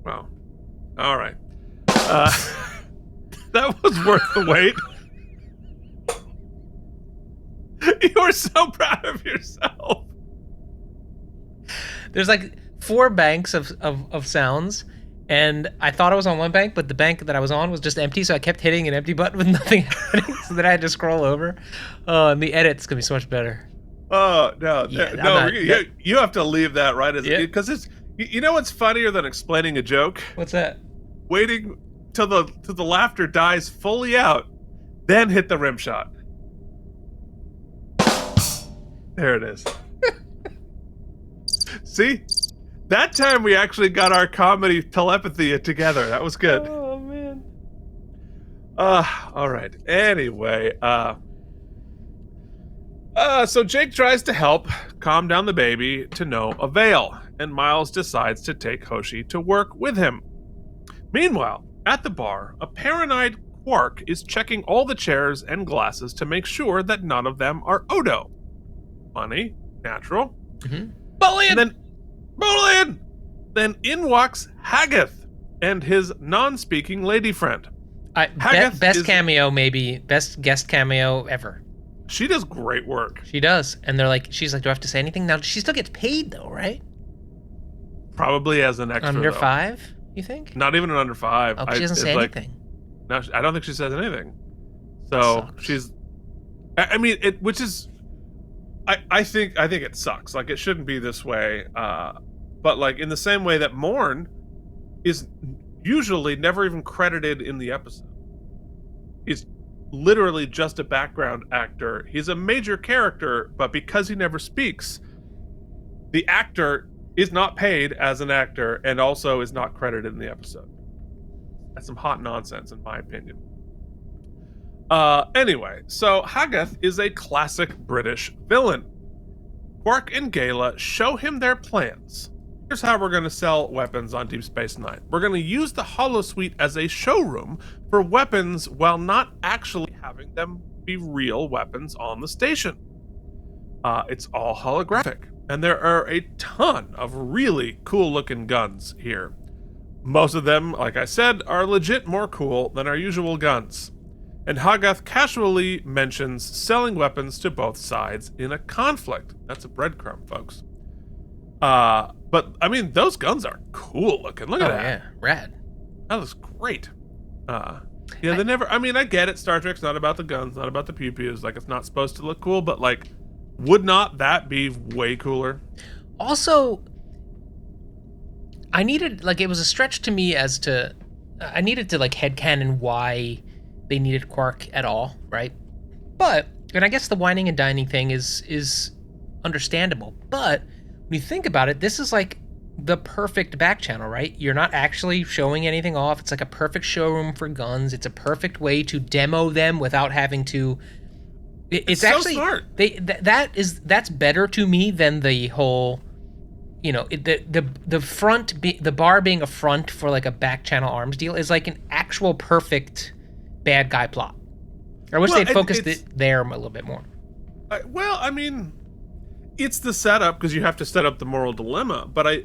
Wow. All right. That was worth the wait. You were so proud of yourself. There's like 4 banks of sounds, and I thought I was on one bank, but the bank that I was on was just empty, so I kept hitting an empty button with nothing happening, so then I had to scroll over. Oh, and the edit's gonna be so much better. Oh, no. Yeah, no, you have to leave that right as it, because it's, you know what's funnier than explaining a joke? What's that? Waiting till the laughter dies fully out, then hit the rim shot. There it is. See? That time we actually got our comedy telepathy together. That was good. Oh, man. All right. Anyway, so Jake tries to help calm down the baby to no avail, and Miles decides to take Hoshi to work with him. Meanwhile, at the bar, a paranoid Quark is checking all the chairs and glasses to make sure that none of them are Odo. Funny, natural. Mm-hmm. Bullion! Then in walks Hagith and his non-speaking lady friend. Best cameo, maybe. Best guest cameo ever. She does great work. She does. And she's like, do I have to say anything? Now, she still gets paid, though, right? Probably as an extra, Under though. 5, you think? Not even an under 5. Oh, she doesn't say anything. No, I don't think she says anything. So she's... I mean, which is... I think it sucks. Like, it shouldn't be this way. But, like, in the same way that Morn is usually never even credited in the episode. He's literally just a background actor. He's a major character, but because he never speaks, the actor is not paid as an actor and also is not credited in the episode. That's some hot nonsense, in my opinion. Anyway, so Hagith is a classic British villain. Quark and Gala show him their plans. Here's how we're going to sell weapons on Deep Space Nine. We're going to use the holosuite as a showroom for weapons while not actually having them be real weapons on the station. It's all holographic, and there are a ton of really cool-looking guns here. Most of them, like I said, are legit more cool than our usual guns. And Hagith casually mentions selling weapons to both sides in a conflict. That's a breadcrumb, folks. But, I mean, those guns are cool looking. Look at that. Yeah, rad. That looks great. They never... I mean, I get it. Star Trek's not about the guns, not about the pew-pews. Like, it's not supposed to look cool, but, like, would not that be way cooler? Also, I needed... Like, it was a stretch to me as to... I needed to, like, headcanon why they needed Quark at all, right? But, and I guess the whining and dining thing is understandable, but... When you think about it, this is like the perfect back channel, right? You're not actually showing anything off. It's like a perfect showroom for guns. It's a perfect way to demo them without having to. It's actually so smart. That's better to me than the whole, the front the bar being a front for like a back channel arms deal is like an actual perfect bad guy plot. I wish they'd focused it there a little bit more. Well, I mean. It's the setup because you have to set up the moral dilemma, but I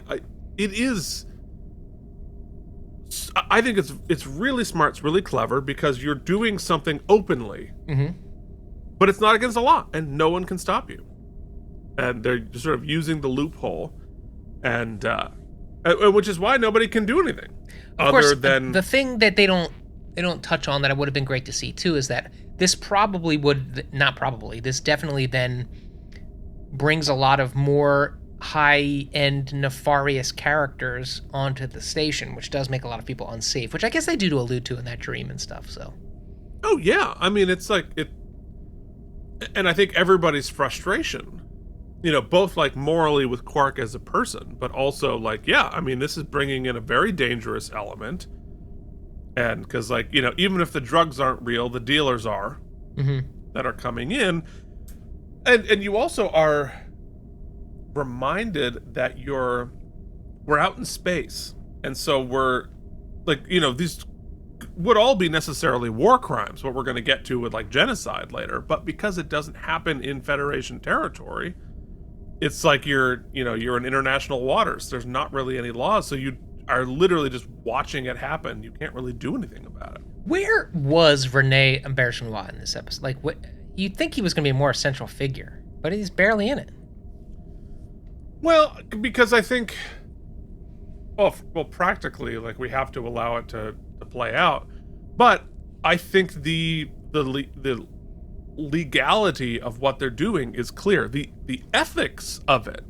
think it's really smart, it's really clever because you're doing something openly, but it's not against the law and no one can stop you, and they're just sort of using the loophole, and which is why nobody can do anything. Of course, the thing that they don't touch on that it would have been great to see too is that this definitely then brings a lot of more high-end nefarious characters onto the station, which does make a lot of people unsafe, which I guess they do allude to in that dream and stuff, so. Oh, yeah. I mean, it's like it... And I think everybody's frustration, both like morally with Quark as a person, but also like, yeah, I mean, this is bringing in a very dangerous element. And because like, even if the drugs aren't real, the dealers are that are coming in. And you also are reminded that we're out in space. And so we're like, these would all be necessarily war crimes, what we're going to get to with like genocide later. But because it doesn't happen in Federation territory, it's like you're in international waters. There's not really any laws. So are literally just watching it happen. You can't really do anything about it. Where was Rene Auberjonois in this episode? Like, what? You'd think he was going to be a more central figure, but he's barely in it. Well, because I think, well, practically, like, we have to allow it to play out. But I think the legality of what they're doing is clear. The ethics of it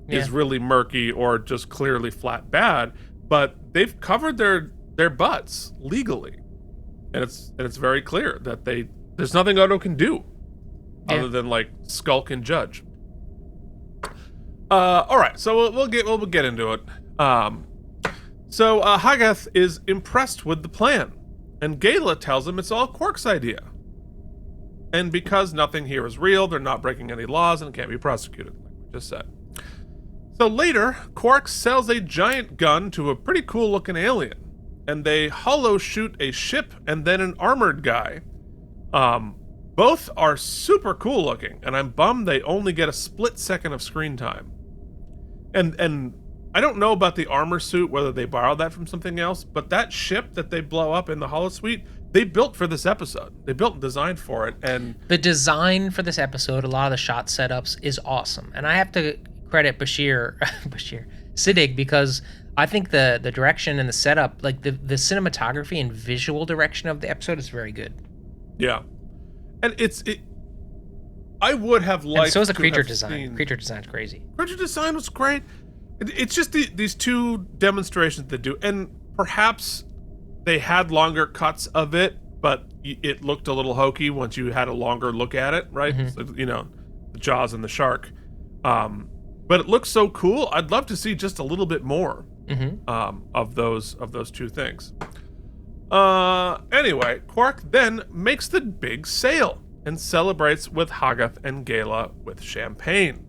is really murky or just clearly flat bad. But they've covered their butts legally, and it's very clear that there's nothing Odo can do other than like skulk and judge. All right, so we'll get into it. So Hagath is impressed with the plan, and Gala tells him it's all Quark's idea. And because nothing here is real, they're not breaking any laws and can't be prosecuted, like we just said. So later, Quark sells a giant gun to a pretty cool-looking alien, and they hollow shoot a ship and then an armored guy. Both are super cool-looking, and I'm bummed they only get a split second of screen time. And I don't know about the armor suit, whether they borrowed that from something else, but that ship that they blow up in the holosuite, they built for this episode. They built and designed for it, and the design for this episode, a lot of the shot setups is awesome. And I have to credit Siddig, because I think the direction and the setup, like the cinematography and visual direction of the episode is very good. Yeah. And I would have liked. And so is the creature design. Creature design's crazy. Creature design was great. It's just these two demonstrations that do, and perhaps they had longer cuts of it, but it looked a little hokey once you had a longer look at it, right? Mm-hmm. So, the jaws and the shark. But it looks so cool. I'd love to see just a little bit more of those two things. Anyway, Quark then makes the big sale and celebrates with Hagath and Gala with champagne.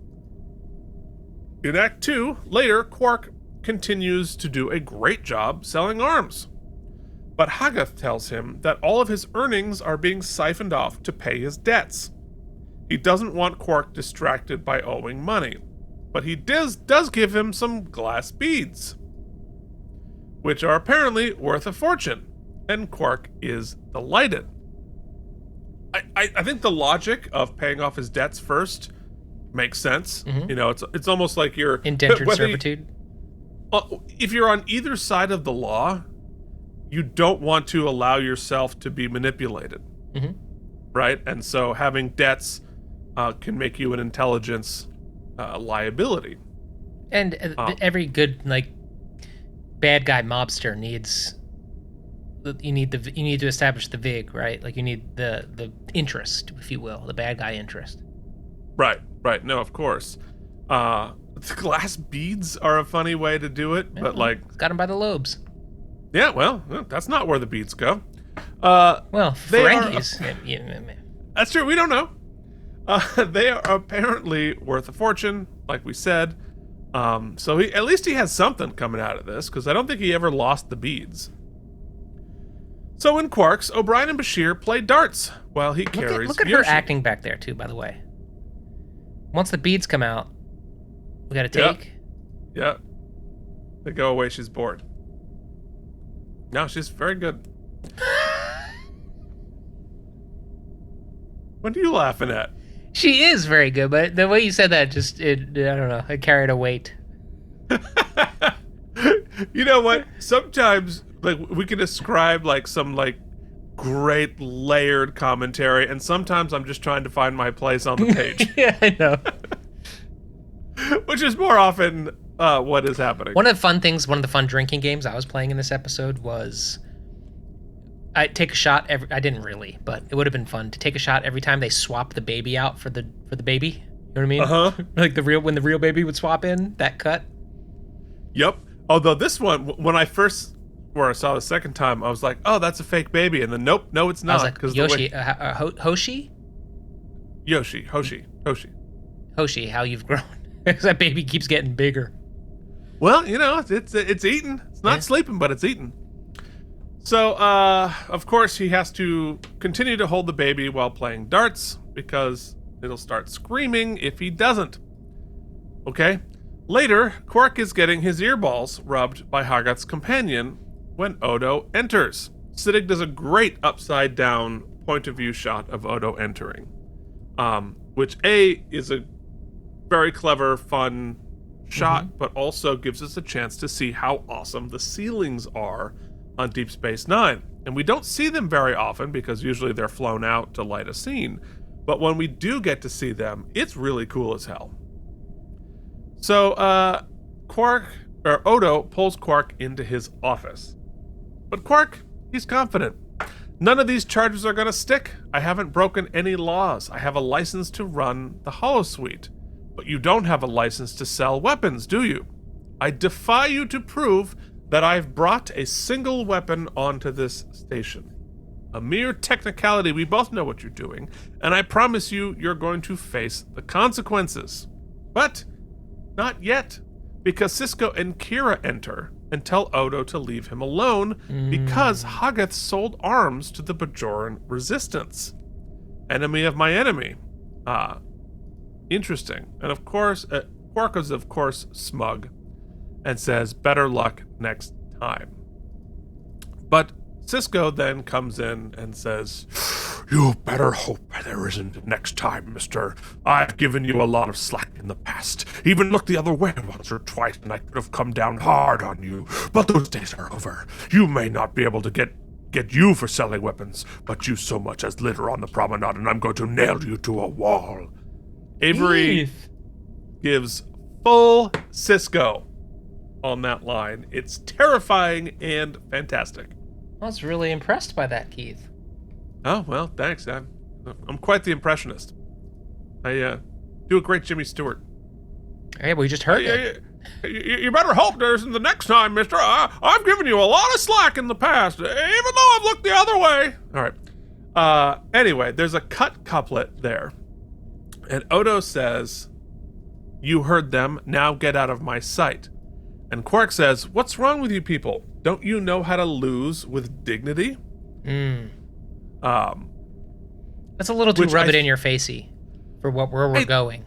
In Act 2, later, Quark continues to do a great job selling arms. But Hagath tells him that all of his earnings are being siphoned off to pay his debts. He doesn't want Quark distracted by owing money, but he does give him some glass beads, which are apparently worth a fortune, and Quark is delighted. I think the logic of paying off his debts first makes sense. It's almost like you're indentured servitude. If you're on either side of the law, you don't want to allow yourself to be manipulated, right? And so having debts can make you an intelligence liability. And every good bad guy mobster needs. You need to establish the vig, right? Like you need the interest, if you will, the bad guy interest. Right. No, of course. The glass beads are a funny way to do it, but got them by the lobes. Yeah, well, that's not where the beads go. Ferengis. That's true. We don't know. They are apparently worth a fortune, like we said. So at least he has something coming out of this, because I don't think he ever lost the beads. So in Quarks, O'Brien and Bashir play darts while he carries Look at her acting back there, too, by the way. Once the beads come out, we got to take. Yeah. They go away, she's bored. No, she's very good. What are you laughing at? She is very good, but the way you said that I don't know, it carried a weight. You know what? Sometimes we can ascribe some great layered commentary, and sometimes I'm just trying to find my place on the page. Yeah, I know. Which is more often what is happening. One of the fun drinking games I was playing in this episode was I take a shot I didn't really, but it would have been fun to take a shot every time they swap the baby out for the baby. You know what I mean? Like when the real baby would swap in, that cut. Yep. Although this one, when I saw the second time, I was like, "Oh, that's a fake baby," and then no, it's not. I was like, Yoshi, Hoshi. Hoshi, how you've grown. That baby keeps getting bigger. Well, it's eating. It's not sleeping, but it's eating. So, of course, he has to continue to hold the baby while playing darts because it'll start screaming if he doesn't. Okay? Later, Quark is getting his earballs rubbed by Hoggoth's companion when Odo enters. Siddig does a great upside-down point-of-view shot of Odo entering, which is a very clever, fun shot, but also gives us a chance to see how awesome the ceilings are on Deep Space Nine. And we don't see them very often because usually they're flown out to light a scene. But when we do get to see them, it's really cool as hell. So, Odo pulls Quark into his office. But Quark, he's confident. None of these charges are gonna stick. I haven't broken any laws. I have a license to run the holosuite. But you don't have a license to sell weapons, do you? I defy you to prove that I've brought a single weapon onto this station. A mere technicality, we both know what you're doing, and I promise you, you're going to face the consequences. But not yet, because Sisko and Kira enter and tell Odo to leave him alone because Hoggoth sold arms to the Bajoran resistance. Enemy of my enemy. Interesting. And of course, Quark is of course smug and says, better luck next time. But Sisko then comes in and says, you better hope there isn't next time, mister. I've given you a lot of slack in the past. Even looked the other way once or twice, and I could have come down hard on you. But those days are over. You may not be able to get you for selling weapons, but you so much as litter on the promenade, and I'm going to nail you to a wall. Avery gives full Sisko on that line. It's terrifying and fantastic. I was really impressed by that, Keith. Oh, well, thanks, Dan. I'm quite the impressionist. I do a great Jimmy Stewart. Hey, we just heard it. You better hope there isn't the next time, mister. I've given you a lot of slack in the past, even though I've looked the other way. All right. Anyway, there's a cut couplet there. And Odo says, you heard them, now get out of my sight. And Quark says, what's wrong with you people? Don't you know how to lose with dignity? That's a little too rub it in your facey for where we're going.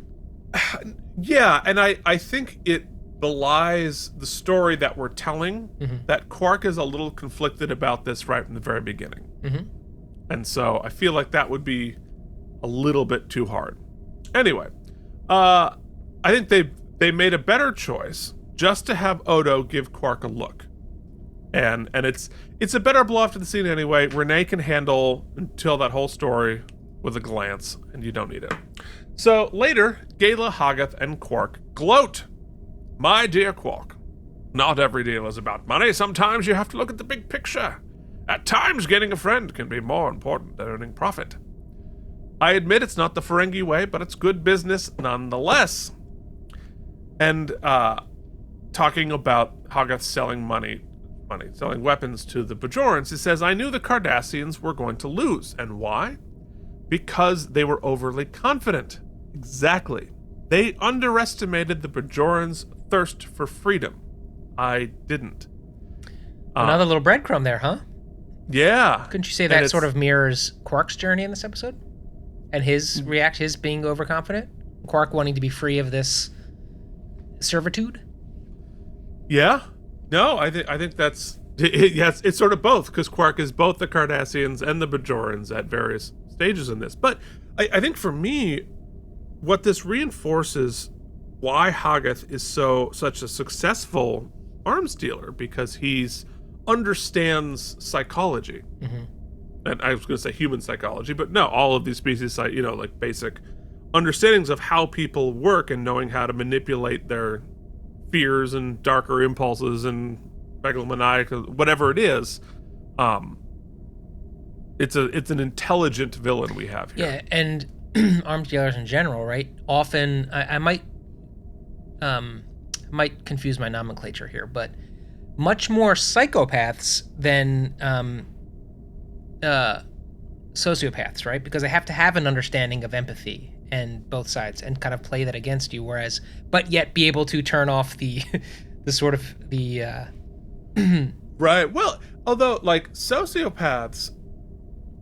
Yeah, and I think it belies the story that we're telling, that Quark is a little conflicted about this right from the very beginning. And so I feel like that would be a little bit too hard. Anyway, I think they made a better choice just to have Odo give Quark a look. And it's a better blow off to the scene anyway. Renee can handle and tell that whole story with a glance, and you don't need it. So later, Gala, Hoggoth, and Quark gloat. My dear Quark, not every deal is about money. Sometimes you have to look at the big picture. At times, getting a friend can be more important than earning profit. I admit it's not the Ferengi way, but it's good business nonetheless. And talking about Hoggoth selling selling weapons to the Bajorans, he says, I knew the Cardassians were going to lose. And why? Because they were overly confident. Exactly. They underestimated the Bajorans' thirst for freedom. I didn't. Another little breadcrumb there, huh? Yeah. Couldn't you say that sort of mirrors Quark's journey in this episode? And his being overconfident? Quark wanting to be free of this servitude? Yeah. No, I think that's... Yes, it's sort of both, because Quark is both the Cardassians and the Bajorans at various stages in this. But I think for me, what this reinforces why Hoggoth is such a successful arms dealer, because he's understands psychology. And I was going to say human psychology, but no, all of these species, like basic understandings of how people work and knowing how to manipulate their fears and darker impulses and megalomaniac, whatever it is. It's an intelligent villain we have here. Yeah, and arms dealers in general, right? Often, I might confuse my nomenclature here, but much more psychopaths than sociopaths, right? Because they have to have an understanding of empathy and both sides and kind of play that against you, but yet be able to turn off the sort of the right. Well, although like sociopaths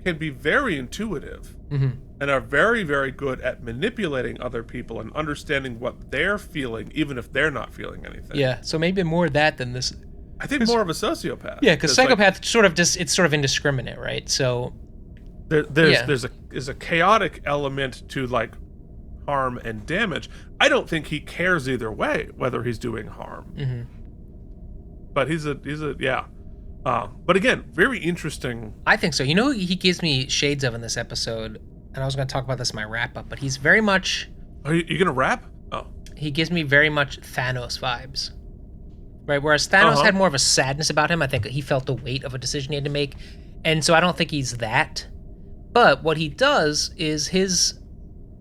can be very intuitive and are very, very good at manipulating other people and understanding what they're feeling, even if they're not feeling anything. Yeah, so maybe more that than this. I think more of a sociopath. Yeah, because psychopath it's sort of indiscriminate, right? So there's a chaotic element to like harm and damage. I don't think he cares either way whether he's doing harm. But he's a yeah. But again, very interesting. I think so. You know, he gives me shades of in this episode, and I was going to talk about this in my wrap up, but he's very much. Are you going to wrap? Oh. He gives me very much Thanos vibes, right? Whereas Thanos had more of a sadness about him. I think he felt the weight of a decision he had to make, and so I don't think he's that. But what he does is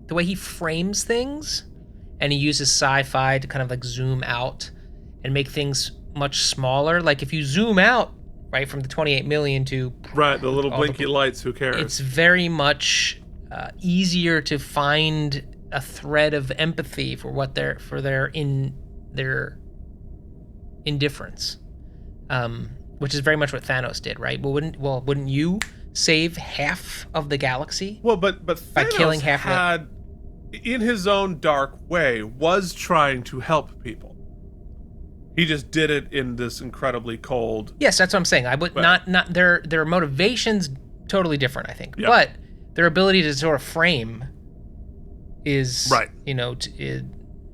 the way he frames things, and he uses sci-fi to kind of like zoom out and make things much smaller. Like if you zoom out, right, from the 28 million to the little blinky lights, who cares? It's very much easier to find a thread of empathy for their indifference, which is very much what Thanos did, right? Well, wouldn't you save half of the galaxy? Well, but Thanos by killing half in his own dark way, was trying to help people. He just did it in this incredibly cold. Yes, that's what I'm saying. I would not their motivations totally different, I think. Yep. But their ability to sort of frame is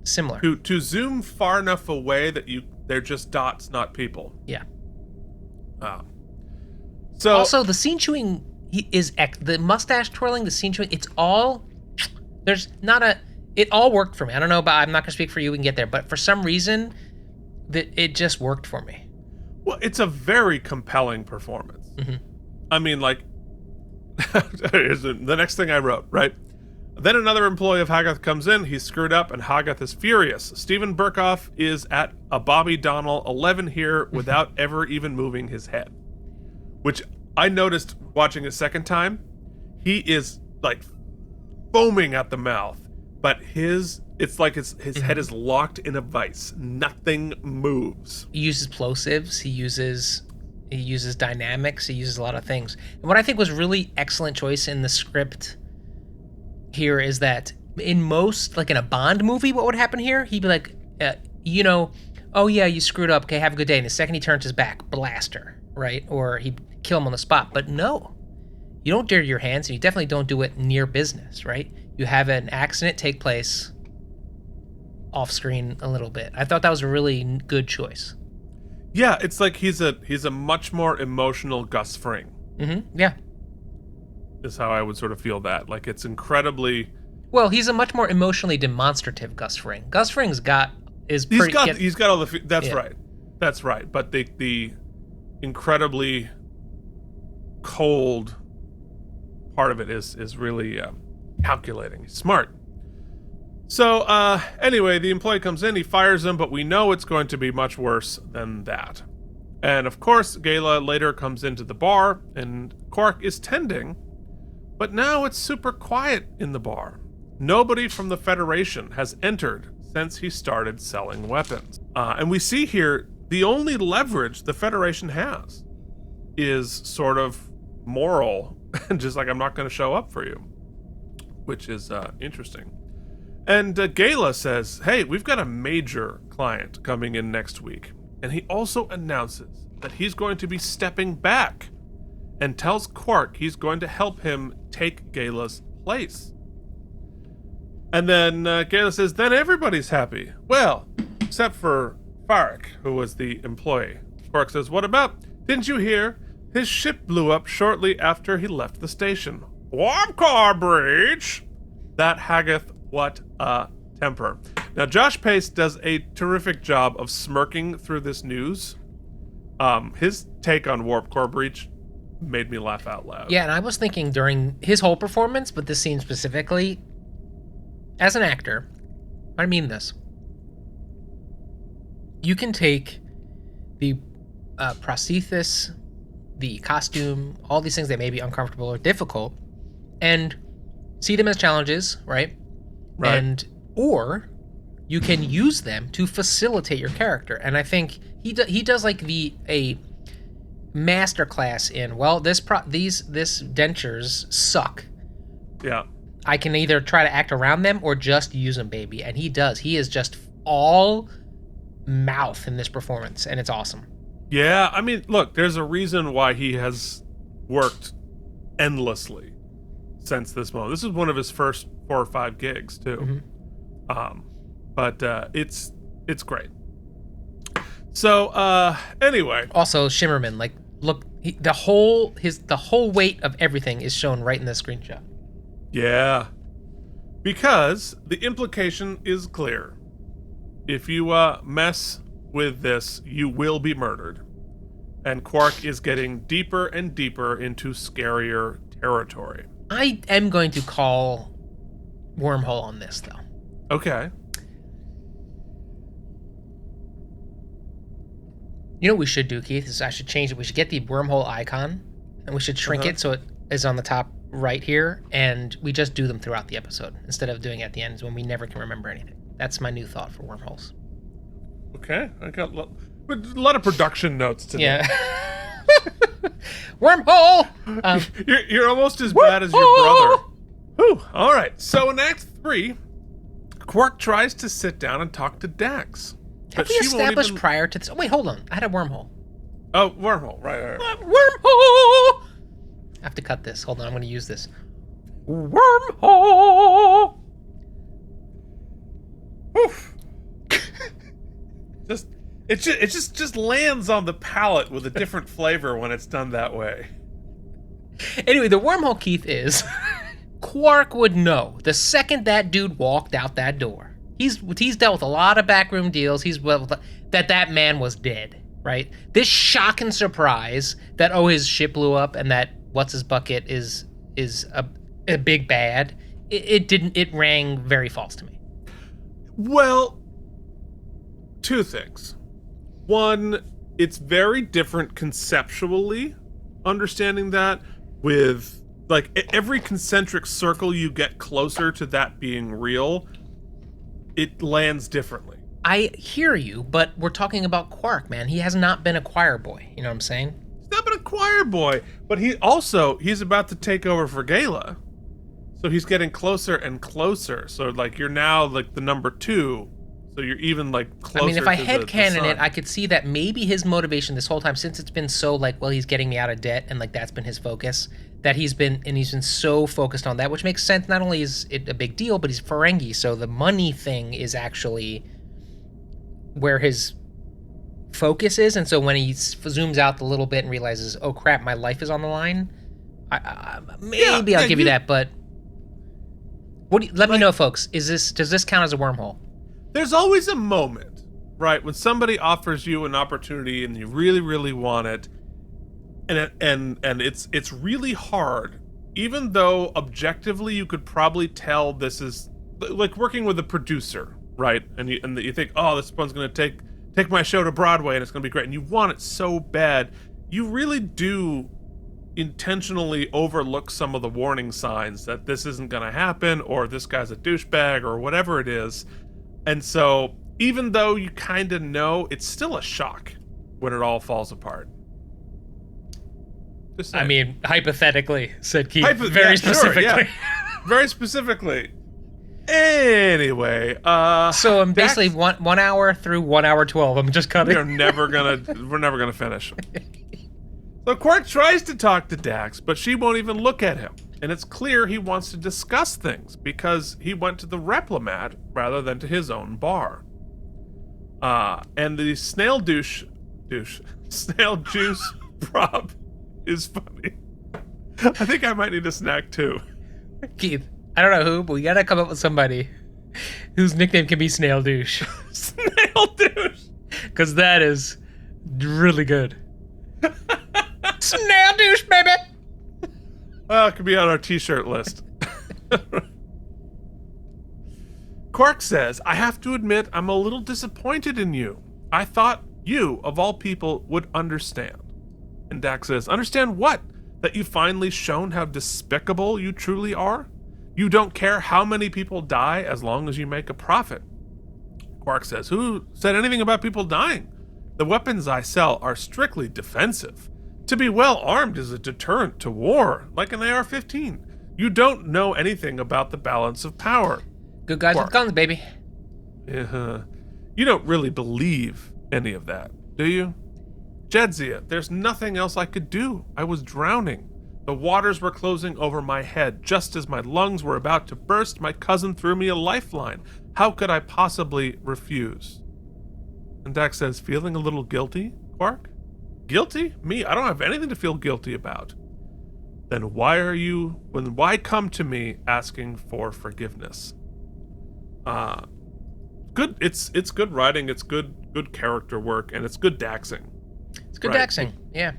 similar. To zoom far enough away that they're just dots, not people. Yeah. So also the scene chewing is the mustache twirling, the scene chewing. It's all it all worked for me. I don't know, but I'm not gonna speak for you. We can get there, but for some reason. It just worked for me. Well, it's a very compelling performance. I mean, like, here's the next thing I wrote, right? Then another employee of Haggoth comes in. He's screwed up, and Haggoth is furious. Stephen Burkoff is at a Bobby Donnell 11 here without ever even moving his head, which I noticed watching a second time. He is like foaming at the mouth, but his head is locked in a vice. Nothing moves. He uses plosives. He uses dynamics. He uses a lot of things. And what I think was really excellent choice in the script here is that in most, like in a Bond movie, what would happen here? He'd be like, oh yeah, you screwed up. Okay, have a good day. And the second he turns his back, blaster, right? Or he'd kill him on the spot. But no, you don't dirty your hands, and you definitely don't do it near business, right? You have an accident take place off screen a little bit. I thought that was a really good choice. Yeah, it's like he's a much more emotional Gus Fring. Yeah. Is how I would sort of feel that. Like it's incredibly. Well, he's a much more emotionally demonstrative Gus Fring. Gus Fring's he's got all the. That's right. That's right. But the incredibly cold part of it is really calculating. He's smart. So, anyway, the employee comes in, he fires him, but we know it's going to be much worse than that. And, of course, Gala later comes into the bar, and Quark is tending, but now it's super quiet in the bar. Nobody from the Federation has entered since he started selling weapons. And we see here, the only leverage the Federation has is sort of moral, just like, I'm not going to show up for you, which is interesting. And Gala says, hey, we've got a major client coming in next week. And he also announces that he's going to be stepping back and tells Quark he's going to help him take Gala's place. And then Gala says, then everybody's happy. Well, except for Farrak, who was the employee. Quark says, what about? Didn't you hear? His ship blew up shortly after he left the station. Warp core breach! That Haggoth, what a temper. Now, Josh Pace does a terrific job of smirking through this news. His take on Warp Core Breach made me laugh out loud. Yeah, and I was thinking during his whole performance, but this scene specifically, as an actor, I mean this. You can take the prosthesis, the costume, all these things that may be uncomfortable or difficult, and see them as challenges, right? Right. Or you can use them to facilitate your character. And I think he does like a masterclass in, well, these dentures suck, Yeah. I can either try to act around them or just use them, baby. And he does. He is just all mouth in this performance, and it's awesome. Yeah, I mean, look, there's a reason why he has worked endlessly since this moment. This is one of his first 4 or 5 gigs too. But it's great. So anyway, also Shimmerman, like, look, the whole weight of everything is shown right in this screenshot. Yeah, because the implication is clear. If you mess with this, you will be murdered. And Quark is getting deeper and deeper into scarier territory. I am going to call wormhole on this, though. Okay. You know what we should do, Keith, is I should change it. We should get the wormhole icon, and we should shrink it so it is on the top right here, and we just do them throughout the episode instead of doing it at the end when we never can remember anything. That's my new thought for wormholes. Okay. I got a lot of production notes today. Yeah. Wormhole! You're almost as bad as your brother. Whew. All right. So in Act 3, Quark tries to sit down and talk to Dax. Have we established prior to this? Oh, wait, hold on. I had a wormhole. Oh, wormhole. Right. Wormhole! I have to cut this. Hold on. I'm going to use this. Wormhole! Oof. It just lands on the palate with a different flavor when it's done that way. Anyway, the wormhole, Keith, is Quark would know the second that dude walked out that door. He's dealt with a lot of backroom deals. That man was dead, right? This shock and surprise that his ship blew up and that what's his bucket is a big bad. It rang very false to me. Well, 2 things. One, it's very different conceptually, understanding that with, like, every concentric circle you get closer to that being real, it lands differently. I hear you, but we're talking about Quark, man. He has not been a choir boy. You know what I'm saying? He's not been a choir boy, but he's about to take over for Gala. So he's getting closer and closer. So, like, you're now, like, the number 2. So you're even, like, closer. I mean, if I headcanon it, I could see that maybe his motivation this whole time, since it's been so, like, well, he's getting me out of debt, and, like, that's been his focus, that he's been so focused on that, which makes sense. Not only is it a big deal, but he's Ferengi, so the money thing is actually where his focus is. And so when he zooms out a little bit and realizes, oh crap, my life is on the line, maybe I'll give you that. But let me know, folks. Does this count as a wormhole? There's always a moment, right, when somebody offers you an opportunity and you really, really want it, and it's really hard, even though objectively you could probably tell this is like working with a producer, right? And you think, oh, this one's gonna take my show to Broadway and it's gonna be great, and you want it so bad, you really do intentionally overlook some of the warning signs that this isn't gonna happen, or this guy's a douchebag, or whatever it is. And so, even though you kind of know, it's still a shock when it all falls apart. I mean, hypothetically, said Keith. Very specifically. Sure, yeah. Very specifically. Anyway, so I'm basically 1 hour through 1 hour 12. I'm just cutting. We're never gonna finish. So Quark tries to talk to Dax, but she won't even look at him. And it's clear he wants to discuss things because he went to the Replimat rather than to his own bar. And the snail juice prop is funny. I think I might need a snack too. Keith, I don't know who, but we gotta come up with somebody whose nickname can be Snail Douche. Snail Douche! Because that is really good. Snail Douche, baby! Well, it could be on our t-shirt list. Quark says, I have to admit I'm a little disappointed in you. I thought you, of all people, would understand. And Dax says, understand what? That you've finally shown how despicable you truly are? You don't care how many people die as long as you make a profit. Quark says, who said anything about people dying? The weapons I sell are strictly defensive. To be well armed is a deterrent to war, like an AR-15. You don't know anything about the balance of power. Good guys Quark. with guns, baby. Uh-huh. You don't really believe any of that, do you? Jadzia, there's nothing else I could do. I was drowning. The waters were closing over my head. Just as my lungs were about to burst, my cousin threw me a lifeline. How could I possibly refuse? And Dax says, feeling a little guilty, Quark? Guilty? Me? I don't have anything to feel guilty about. Then why come to me asking for forgiveness? Good. It's good writing. It's good character work, and it's good daxing. It's good right? daxing. Yeah.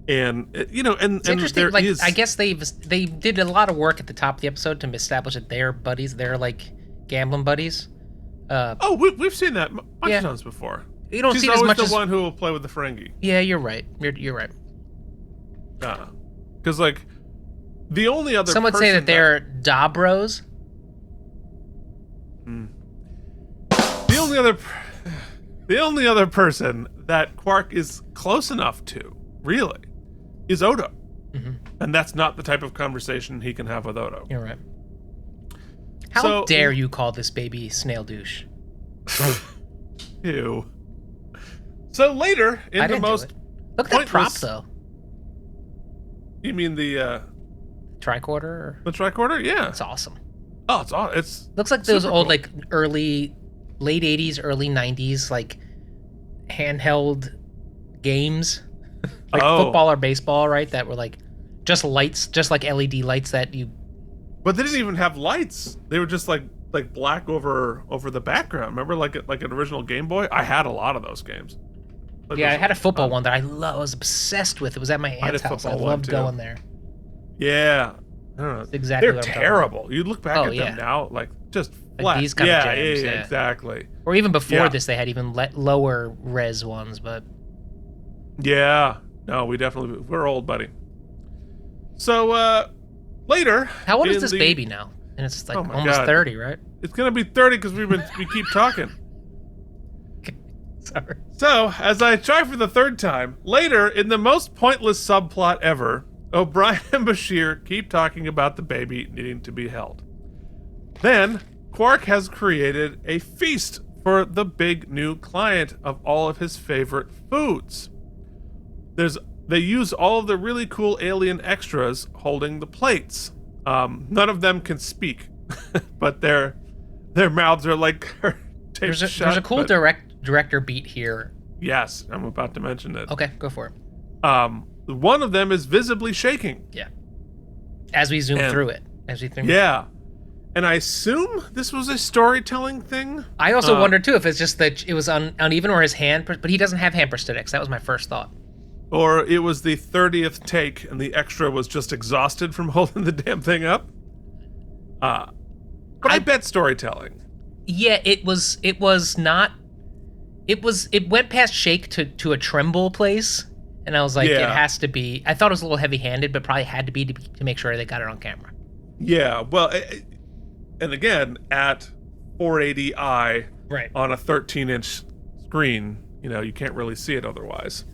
And It's interesting. Like I guess they did a lot of work at the top of the episode to establish that they're buddies. They're like gambling buddies. We've seen that a bunch of times before. You don't She's see it as always much the as one who will play with the Ferengi. Yeah, you're right. You're right. Because like the only other some would say that they're Dabros. The only other person that Quark is close enough to, really, is Odo. Mm-hmm. And that's not the type of conversation he can have with Odo. You're right. How dare you call this baby snail douche? Ew. So later, in the most Look at that prop, though. You mean the tricorder? The tricorder? Yeah. It's awesome. Oh, it's awesome. It's looks like those old, like, late 80s, early 90s, like, handheld games. Like football or baseball, right? That were, like, just lights, just like LED lights that you... But they didn't even have lights. They were just, like black over the background. Remember, like an original Game Boy? I had a lot of those games. Like I had a football one that I was obsessed with. It was at my aunt's house. I loved going there. Yeah. I don't know. That's exactly They're terrible. You look back at them now, like just flat. Like these kind of games, yeah, exactly. Or even before this, they had even lower res ones, but... Yeah. No, we're old, buddy. So, later... How old is this baby now? And it's like almost 30, right? It's gonna be 30 because we keep talking. Sorry. So, as I try for the third time, later, in the most pointless subplot ever, O'Brien and Bashir keep talking about the baby needing to be held. Then, Quark has created a feast for the big new client of all of his favorite foods. They use all of the really cool alien extras holding the plates. None of them can speak, but their mouths are like taped shut. There's a cool director beat here. Yes, I'm about to mention it. Okay, go for it. One of them is visibly shaking. Yeah. As we zoom through it. Yeah. And I assume this was a storytelling thing. I also wondered, too, if it's just that it was uneven or his hand, but he doesn't have hand prosthetics. That was my first thought. Or it was the 30th take and the extra was just exhausted from holding the damn thing up. But I bet storytelling. Yeah, it not... It went past shake to a tremble place, and I was like, it has to be... I thought it was a little heavy-handed, but probably had to be to make sure they got it on camera. Yeah, well, and again, at 480i on a 13-inch screen, you can't really see it otherwise.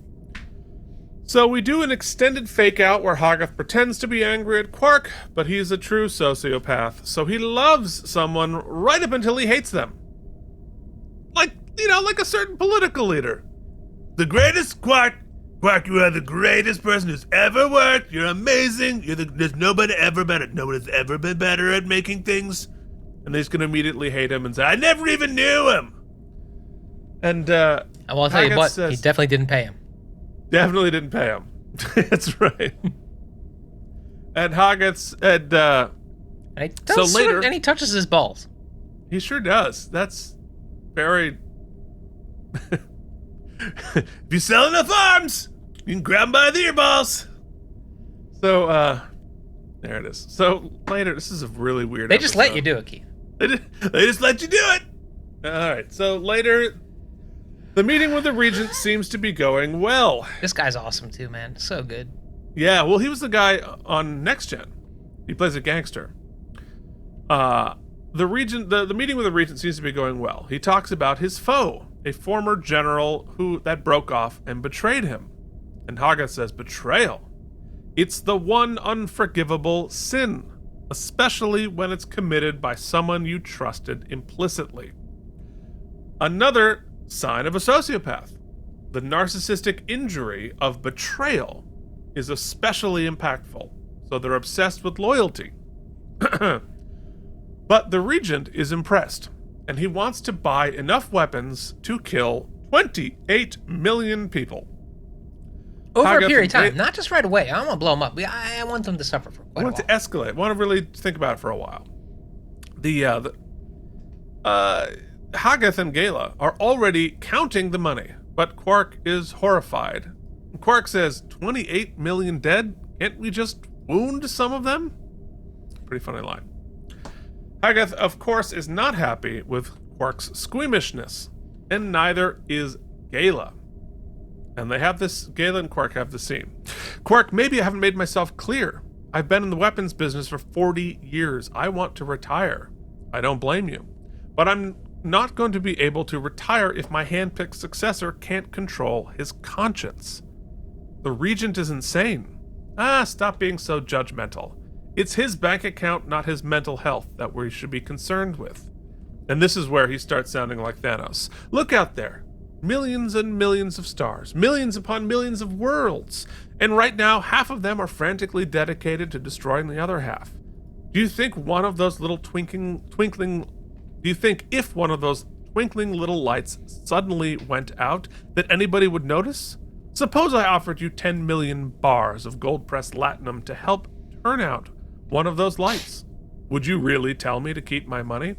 So we do an extended fake-out where Hoggoth pretends to be angry at Quark, but he's a true sociopath, so he loves someone right up until he hates them. Like a certain political leader. The greatest Quark. Quark, you are the greatest person who's ever worked. You're amazing. There's nobody ever better. Nobody's ever been better at making things. And he's going to immediately hate him and say, I never even knew him. And, I'll tell you what, he definitely didn't pay him. Definitely didn't pay him. That's right. And Hoggoth's, and he touches his balls. He sure does. That's very... If you sell enough arms, you can grab them by the earballs. So, there it is. So, later, this is a really weird They just let you do it, Keith. They just let you do it. Alright, so later, the meeting with the Regent seems to be going well. This guy's awesome too, man. So good. Yeah, well, he was the guy on Next Gen. He plays a gangster. The meeting with the Regent seems to be going well. He talks about his foe, a former general that broke off and betrayed him. And Hoggoth says, betrayal? It's the one unforgivable sin. especially when it's committed by someone you trusted implicitly. Another sign of a sociopath. The narcissistic injury of betrayal is especially impactful, so they're obsessed with loyalty. But the regent is impressed, and he wants to buy enough weapons to kill 28 million people. Over a period of time, not just right away. I don't want to blow them up. I want them to suffer for quite a while. I want to escalate. I want to really think about it for a while. Hageth and Gala are already counting the money, but Quark is horrified. Quark says, 28 million dead? Can't we just wound some of them? Pretty funny line. Hageth, of course, is not happy with Quark's squeamishness, and neither is Gala. And Gala and Quark have the scene. Quark, maybe I haven't made myself clear. I've been in the weapons business for 40 years. I want to retire. I don't blame you. But I'm not going to be able to retire if my hand-picked successor can't control his conscience. The regent is insane. Stop being so judgmental. It's his bank account, not his mental health, that we should be concerned with. And this is where he starts sounding like Thanos. Look out there. Millions and millions of stars, millions upon millions of worlds, and right now half of them are frantically dedicated to destroying the other half. Do you think if one of those twinkling little lights suddenly went out, that anybody would notice? Suppose I offered you 10 million bars of gold-pressed latinum to help turn out one of those lights. Would you really tell me to keep my money?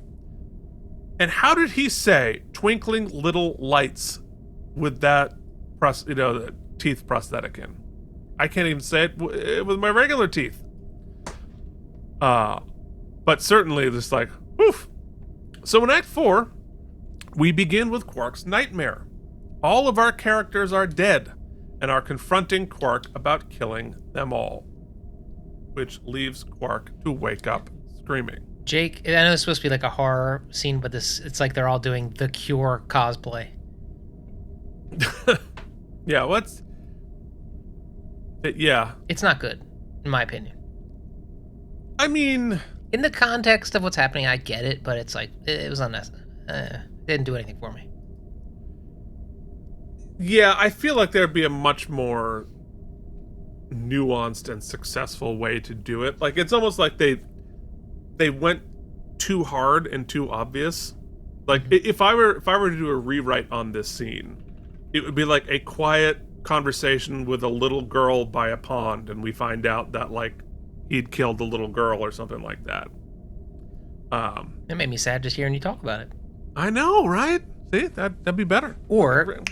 And how did he say twinkling little lights with that the teeth prosthetic in? I can't even say it with my regular teeth. But certainly just like, woof. So in Act 4, we begin with Quark's nightmare. All of our characters are dead and are confronting Quark about killing them all, which leaves Quark to wake up screaming. Jake, I know it's supposed to be like a horror scene, but it's like they're all doing the Cure cosplay. Yeah, yeah. It's not good, in my opinion. I mean, in the context of what's happening, I get it, but it's like, it was unnecessary. It didn't do anything for me. Yeah, I feel like there'd be a much more nuanced and successful way to do it. Like, it's almost like they went too hard and too obvious. Like, if I were to do a rewrite on this scene, it would be like a quiet conversation with a little girl by a pond, and we find out that like he'd killed the little girl or something like that. It made me sad just hearing you talk about it. I know, right? See, that'd be better. Or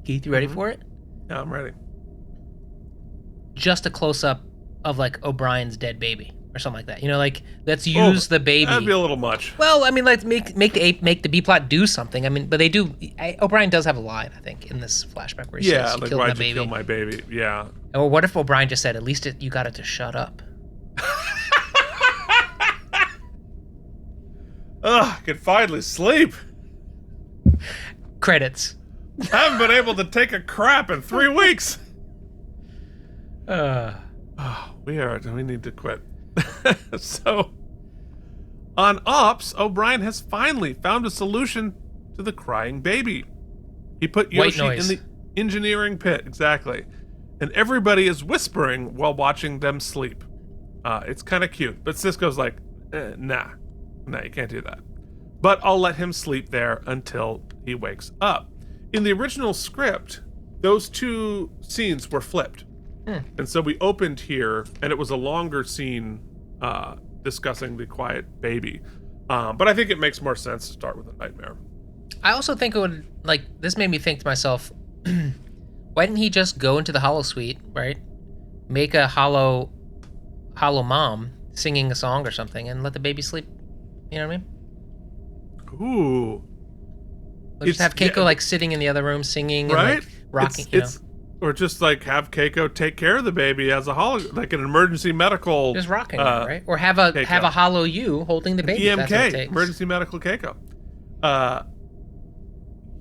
Keith, you ready for it? Yeah, I'm ready. Just a close-up of like O'Brien's dead baby or something like that. You know, like let's use the baby. That'd be a little much. Well, I mean, let's make the B plot do something. I mean, but they do. O'Brien does have a line, I think, in this flashback where he says, like, why'd you kill my baby? Yeah. Or what if O'Brien just said, at least you got it to shut up? Ugh, I can finally sleep. Credits. I haven't been able to take a crap in 3 weeks. We need to quit. So, on Ops, O'Brien has finally found a solution to the crying baby. He put Yoshi in the engineering pit, exactly. And everybody is whispering while watching them sleep. It's kind of cute, but Sisko's like, nah, you can't do that. But I'll let him sleep there until he wakes up. In the original script, those two scenes were flipped. And so we opened here, and it was a longer scene discussing the quiet baby. But I think it makes more sense to start with a nightmare. I also think it would, like, this made me think to myself, why didn't he just go into the Hollow Suite, right? Make a hollow mom singing a song or something and let the baby sleep. You know what I mean? Ooh. Or just have Keiko like sitting in the other room singing right? and like rocking, or just like have Keiko take care of the baby as a like an emergency medical. Just rocking it, right? Or have a hollow you holding the baby. EMK, emergency medical Keiko.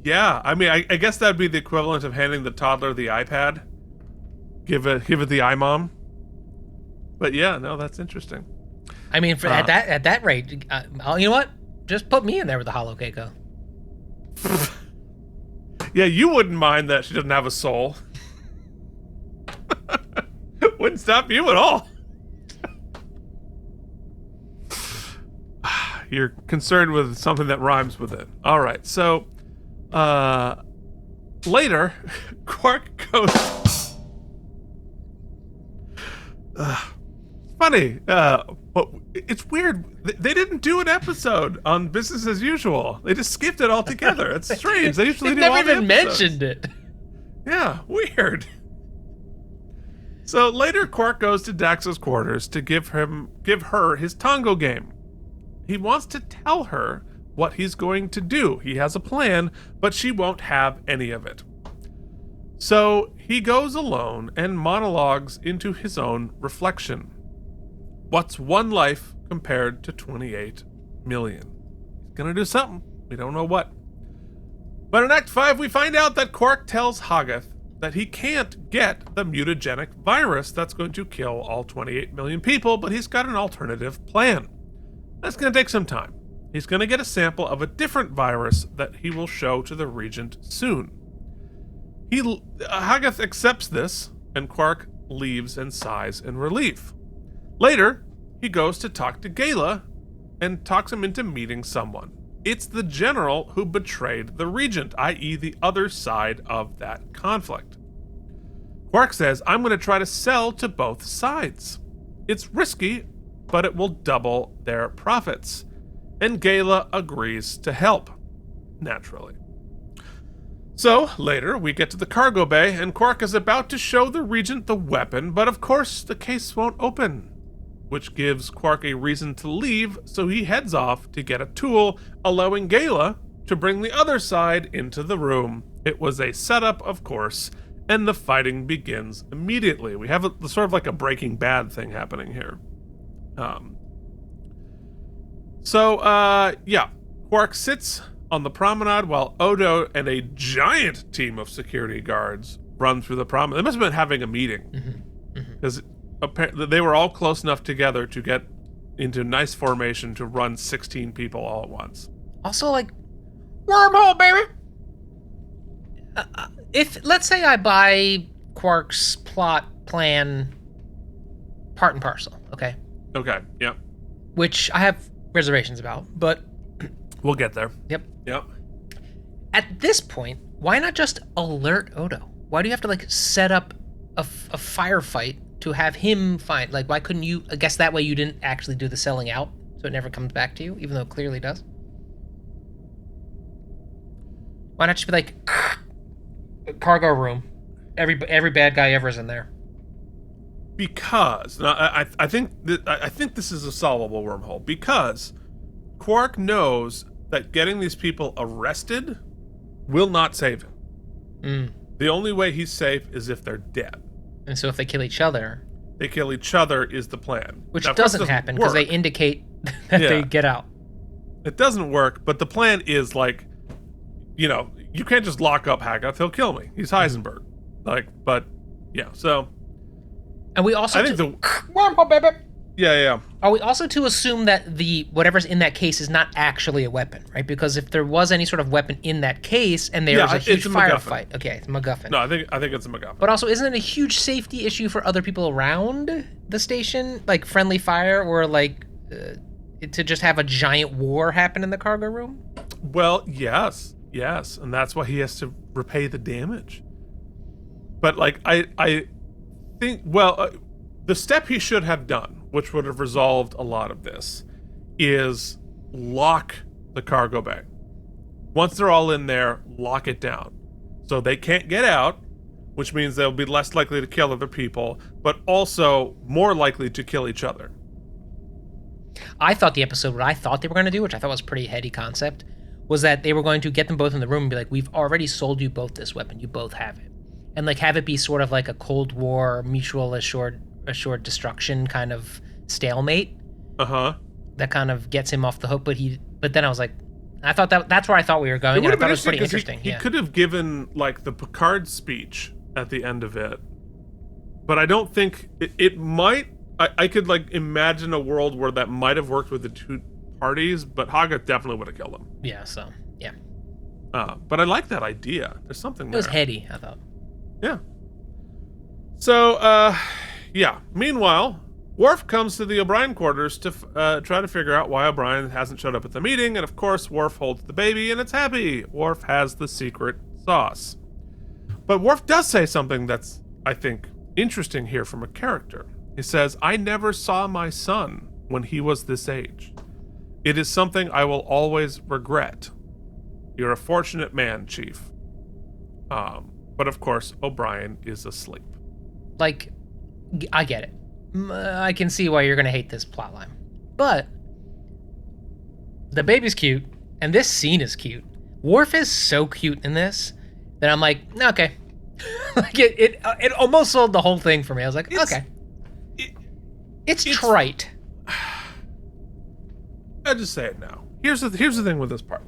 Yeah, I mean, I guess that'd be the equivalent of handing the toddler the iPad. Give it the iMom. But yeah, no, that's interesting. I mean, at that rate, you know what? Just put me in there with the Hollow Keiko. Yeah, you wouldn't mind that she doesn't have a soul. Wouldn't stop you at all. You're concerned with something that rhymes with it. All right, so later, Quark goes. Funny. It's weird. They didn't do an episode on Business as Usual. They just skipped it altogether. It's strange. They usually do all the episodes. Never even mentioned it. Yeah, weird. So later, Quark goes to Dax's quarters to give her his Tongo game. He wants to tell her what he's going to do. He has a plan, but she won't have any of it. So he goes alone and monologues into his own reflection. What's one life compared to 28 million? He's gonna do something. We don't know what. But in Act 5, we find out that Quark tells Hoggoth that he can't get the mutagenic virus that's going to kill all 28 million people, but he's got an alternative plan. That's going to take some time. He's going to get a sample of a different virus that he will show to the Regent soon. Hoggoth accepts this, and Quark leaves and sighs in relief. Later, he goes to talk to Gala and talks him into meeting someone. It's the general who betrayed the Regent, i.e. the other side of that conflict. Quark says, I'm going to try to sell to both sides. It's risky, but it will double their profits. And Gala agrees to help, naturally. So, later, we get to the cargo bay, and Quark is about to show the Regent the weapon, but of course, the case won't open, which gives Quark a reason to leave, so he heads off to get a tool, allowing Gala to bring the other side into the room. It was a setup, of course, and the fighting begins immediately. We have sort of like a Breaking Bad thing happening here. Quark sits on the promenade while Odo and a giant team of security guards run through the promenade. They must have been having a meeting, because apparently they were all close enough together to get into nice formation to run 16 people all at once. Also, like, wormhole, baby! If, let's say I buy Quark's plot plan part and parcel, okay? Okay, yeah. Which I have reservations about, but... We'll get there. Yep. Yep. At this point, why not just alert Odo? Why do you have to, like, set up a firefight to have him find... Like, why couldn't you... I guess that way you didn't actually do the selling out, so it never comes back to you, even though it clearly does. Why not just be like... Cargo room. Every bad guy ever is in there. Because I think this is a solvable wormhole, because Quark knows that getting these people arrested will not save him. The only way he's safe is if they're dead. And so if they kill each other... They kill each other is the plan. Which doesn't happen, because they indicate that they get out. It doesn't work, but the plan is, like, you know, you can't just lock up Hoggoth, he'll kill me. He's Heisenberg. So... And we also... I think wormhole, baby! Yeah. Are we also to assume that the whatever's in that case is not actually a weapon, right? Because if there was any sort of weapon in that case and there was a huge firefight... Okay, it's a MacGuffin. No, I think it's a MacGuffin. But also, isn't it a huge safety issue for other people around the station? Like friendly fire, or like to just have a giant war happen in the cargo room? Well, yes. And that's why he has to repay the damage. But, like, I think, the step he should have done, which would have resolved a lot of this, is lock the cargo bay. Once they're all in there, lock it down. So they can't get out, which means they'll be less likely to kill other people, but also more likely to kill each other. I thought the episode, what I thought they were going to do, which I thought was a pretty heady concept, was that they were going to get them both in the room and be like, we've already sold you both this weapon. You both have it. And like have it be sort of like a Cold War, mutual assured destruction kind of stalemate. That kind of gets him off the hook. But then I was like, I thought that's where I thought we were going. And I thought it was pretty interesting. He could have given like the Picard speech at the end of it, but I don't think it might I could like imagine a world where that might have worked with the two parties, but Haga definitely would have killed him. Yeah, so yeah. But I like that idea. There's something there. It was heady, I thought. Yeah. So, yeah. Meanwhile, Worf comes to the O'Brien quarters to try to figure out why O'Brien hasn't showed up at the meeting, and of course, Worf holds the baby, and it's happy. Worf has the secret sauce. But Worf does say something that's, I think, interesting here from a character. He says, "I never saw my son when he was this age. It is something I will always regret. You're a fortunate man, Chief." But of course, O'Brien is asleep. Like, I get it. I can see why you're going to hate this plotline. But the baby's cute, and this scene is cute. Worf is so cute in this that I'm like, okay. Like it almost sold the whole thing for me. I was like, okay. It's trite. I'll just say it now. Here's the thing with this part.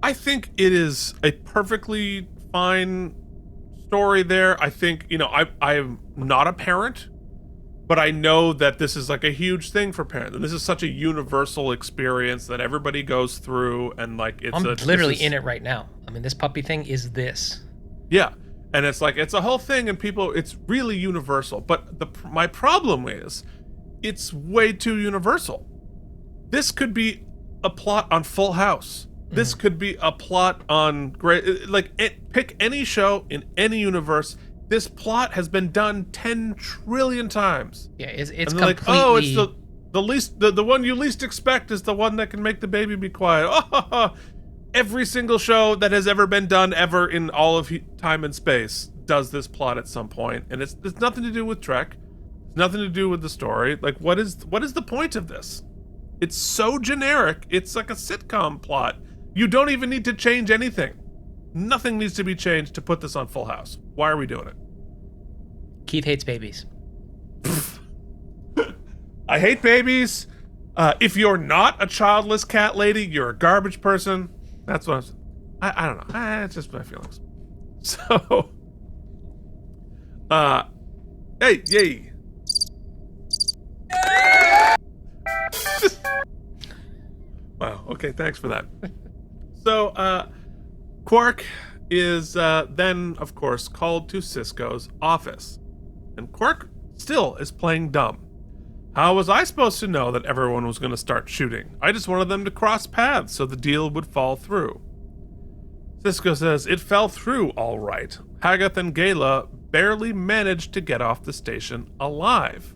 I think it is a perfectly fine story there. I think, I'm not a parent, but I know that this is like a huge thing for parents. And this is such a universal experience that everybody goes through, and like I'm literally in it right now. I mean, this puppy thing is this. Yeah. And it's like, it's a whole thing, and it's really universal. But my problem is, it's way too universal. This could be a plot on Full House. This could be a plot on pick any show in any universe. This plot has been done 10 trillion times. Yeah, it's completely... like, oh, it's the one you least expect is the one that can make the baby be quiet. Oh, every single show that has ever been done ever in all of time and space does this plot at some point, and it's nothing to do with Trek. It's nothing to do with the story. Like, what is the point of this? It's so generic. It's like a sitcom plot. You don't even need to change anything. Nothing needs to be changed to put this on Full House. Why are we doing it? Keith hates babies. I hate babies. If you're not a childless cat lady, you're a garbage person. That's what I don't know. It's just my feelings. So, hey, yay. Wow, okay, thanks for that. So, Quark is then, of course, called to Sisko's office. And Quark still is playing dumb. How was I supposed to know that everyone was going to start shooting? I just wanted them to cross paths so the deal would fall through. Sisko says, it fell through all right. Hagath and Gala barely managed to get off the station alive.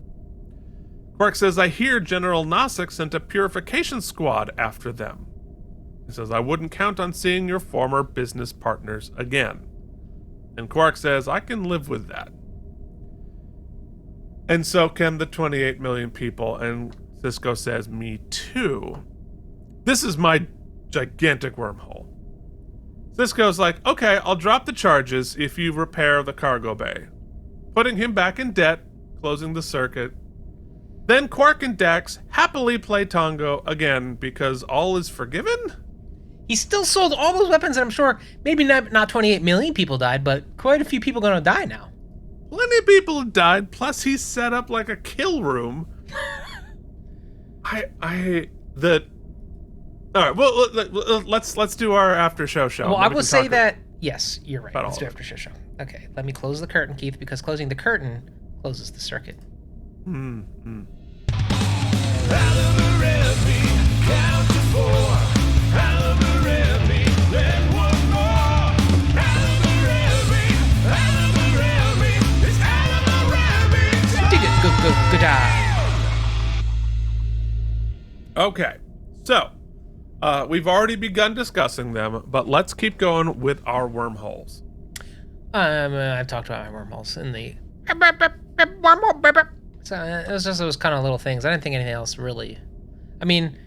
Quark says, I hear General Nozick sent a purification squad after them. He says, I wouldn't count on seeing your former business partners again. And Quark says, I can live with that. And so can the 28 million people. And Sisko says, me too. This is my gigantic wormhole. Sisko's like, okay, I'll drop the charges if you repair the cargo bay. Putting him back in debt, closing the circuit. Then Quark and Dax happily play Tongo again because all is forgiven? He still sold all those weapons, and I'm sure maybe not 28 million people died, but quite a few people gonna die now. Plenty of people have died, plus he set up like a kill room. Alright, well, let's do our after show. Well, I will say that, yes, you're right. Let's do after show. Okay, let me close the curtain, Keith, because closing the curtain closes the circuit. AlamarEmmys, count to 4. AlamarEmmys, then one more. AlamarEmmys, it's AlamarEmmys. Good job. Okay, so we've already begun discussing them, but let's keep going with our wormholes. I've talked about my wormholes in the wormhole. So it was just those kind of little things. I didn't think anything else really. I mean,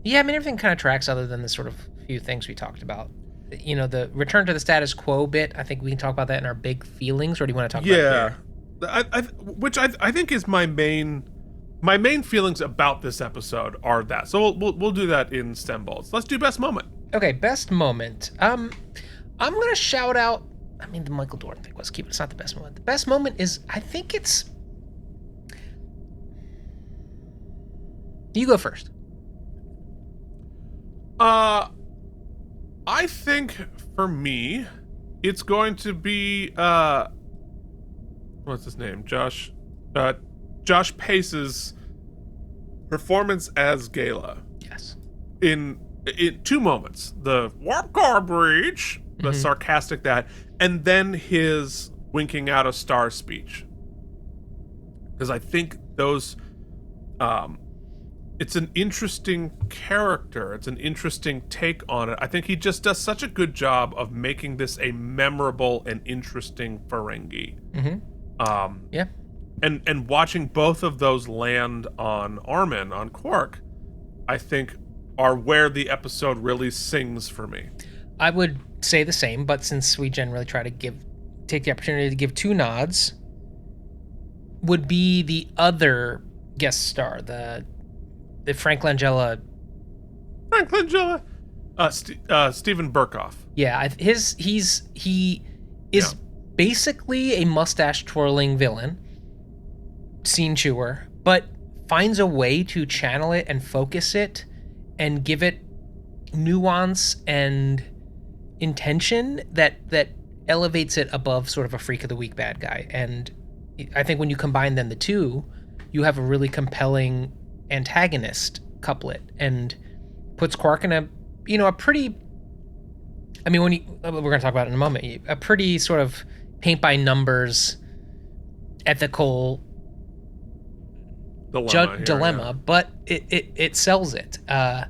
everything kind of tracks other than the sort of few things we talked about. You know, the return to the status quo bit. I think we can talk about that in our big feelings. Or do you want to talk about it? Which I think is my main feelings about this episode are that. So we'll do that in stem bolts. Let's do best moment. Okay, best moment. I'm gonna shout out. I mean, the Michael Dorn thing was cute, but it's not the best moment. The best moment is, I think it's You go first. I think for me, it's going to be what's his name? Josh Pace's performance as Gala. Yes. In two moments. The warp core breach, the sarcastic that, and then his winking out a star speech. Because I think those it's an interesting character. It's an interesting take on it. I think he just does such a good job of making this a memorable and interesting Ferengi. Yeah. And watching both of those land on Armin, on Quark, I think are where the episode really sings for me. I would say the same, but since we generally try to take the opportunity to give two nods, would be the other guest star, the Frank Langella. Steven Berkoff. Yeah, he is basically a mustache twirling villain, scene chewer, but finds a way to channel it and focus it and give it nuance and intention that elevates it above sort of a freak of the week bad guy. And I think when you combine then the two, you have a really compelling antagonist couplet and puts Quark in a pretty, I mean, we're going to talk about it in a moment, a pretty sort of paint by numbers ethical dilemma, but it sells it. Yeah.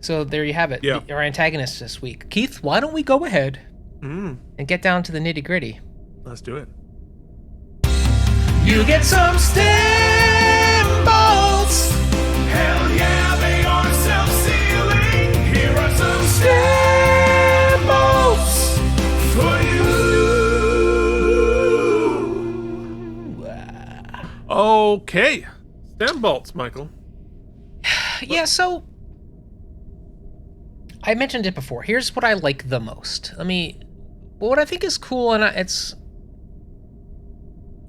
So there you have it. Yeah. Our antagonist this week. Keith, why don't we go ahead and get down to the nitty gritty? Let's do it. You get some stem bolts. Hell yeah, they are self-sealing. Here are some Stem bolts for you. Okay. Stem bolts, Michael. Yeah, so I mentioned it before. Here's what I like the most. What I think is cool, and it's,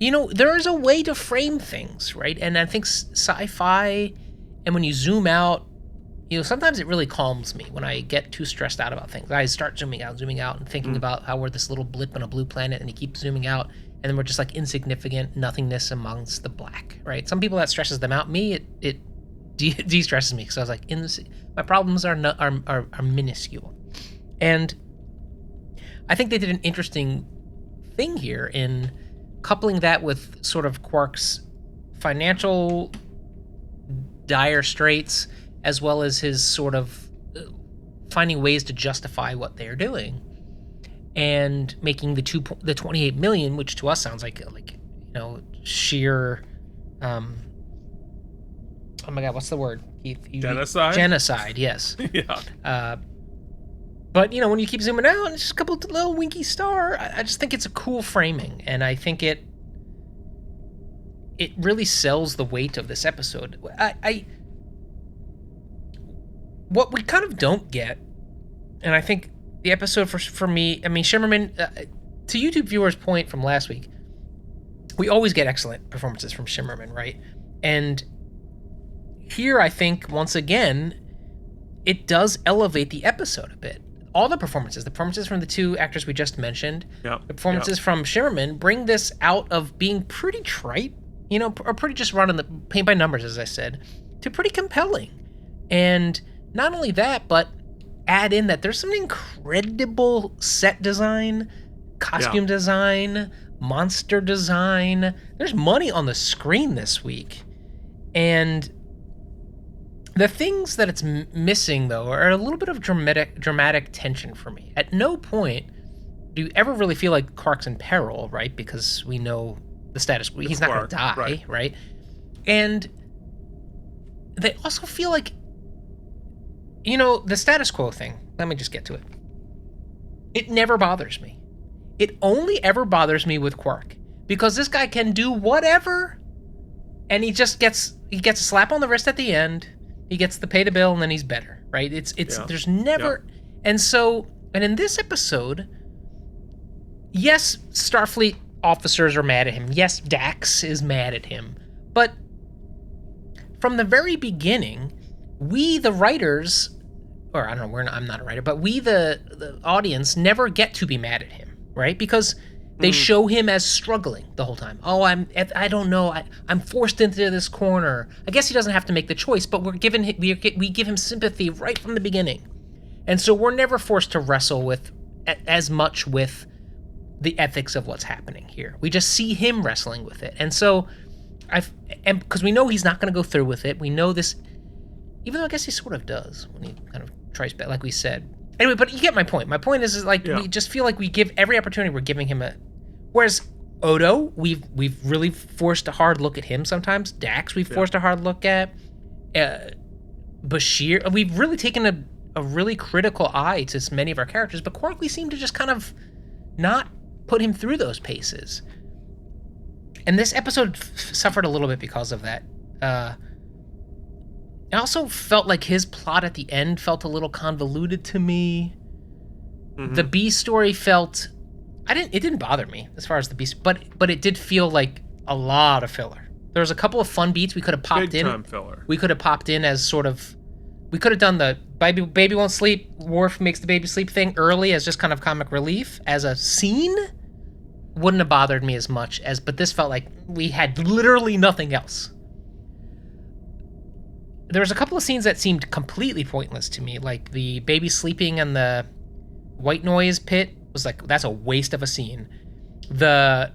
there is a way to frame things, right? And I think sci-fi, and when you zoom out, sometimes it really calms me when I get too stressed out about things. I start zooming out and thinking about how we're this little blip on a blue planet, and you keep zooming out, and then we're just like insignificant nothingness amongst the black, right? Some people that stresses them out. Me, it de-stresses me because I was like, my problems are minuscule. And I think they did an interesting thing here in coupling that with sort of Quark's financial dire straits, as well as his sort of finding ways to justify what they're doing, and making the 28 million, which to us sounds like sheer oh my god, what's the word, Keith? Genocide? Genocide, yes. Yeah. But, when you keep zooming out, and it's just a couple of little winky star, I just think it's a cool framing, and I think it really sells the weight of this episode. What we kind of don't get, and I think the episode for me, Shimmerman, to YouTube viewers' point from last week, we always get excellent performances from Shimmerman, right? And here, I think, once again, it does elevate the episode a bit. All the performances from the two actors we just mentioned, the performances from Shimmerman bring this out of being pretty trite, or pretty just run on the paint by numbers, as I said, to pretty compelling. And not only that, but add in that there's some incredible set design, costume design, monster design. There's money on the screen this week. And the things that it's missing, though, are a little bit of dramatic tension for me. At no point do you ever really feel like Quark's in peril, right? Because we know the status quo. He's not going to die, right? And they also feel like, the status quo thing. Let me just get to it. It never bothers me. It only ever bothers me with Quark. Because this guy can do whatever, and he gets a slap on the wrist at the end. He gets to pay the bill, and then he's better, right? There's never, and in this episode, yes, Starfleet officers are mad at him. Yes, Dax is mad at him, but from the very beginning, we, the writers, or I don't know, I'm not a writer, but we, the audience, never get to be mad at him, right? Because they show him as struggling the whole time. Oh, I don't know, I'm forced into this corner. I guess he doesn't have to make the choice, but we give him sympathy right from the beginning. And so we're never forced to wrestle with as much with the ethics of what's happening here. We just see him wrestling with it. And so because we know he's not going to go through with it. We know this, even though I guess he sort of does when he kind of tries back, like we said. Anyway, but you get my point. My point is like, we just feel like we give every opportunity, we're giving him whereas Odo, we've really forced a hard look at him sometimes. Dax, we've forced a hard look at. Bashir, we've really taken a really critical eye to many of our characters, but Quark, we seem to just kind of not put him through those paces. And this episode suffered a little bit because of that. I also felt like his plot at the end felt a little convoluted to me. Mm-hmm. The B story felt, it didn't bother me as far as the B, but it did feel like a lot of filler. There was a couple of fun beats we could have popped in. Big time filler. We could have popped in as sort of, we could have done the baby won't sleep, Worf makes the baby sleep thing early as just kind of comic relief as a scene. Wouldn't have bothered me as much but this felt like we had literally nothing else. There was a couple of scenes that seemed completely pointless to me, like the baby sleeping in the white noise pit was like, that's a waste of a scene. The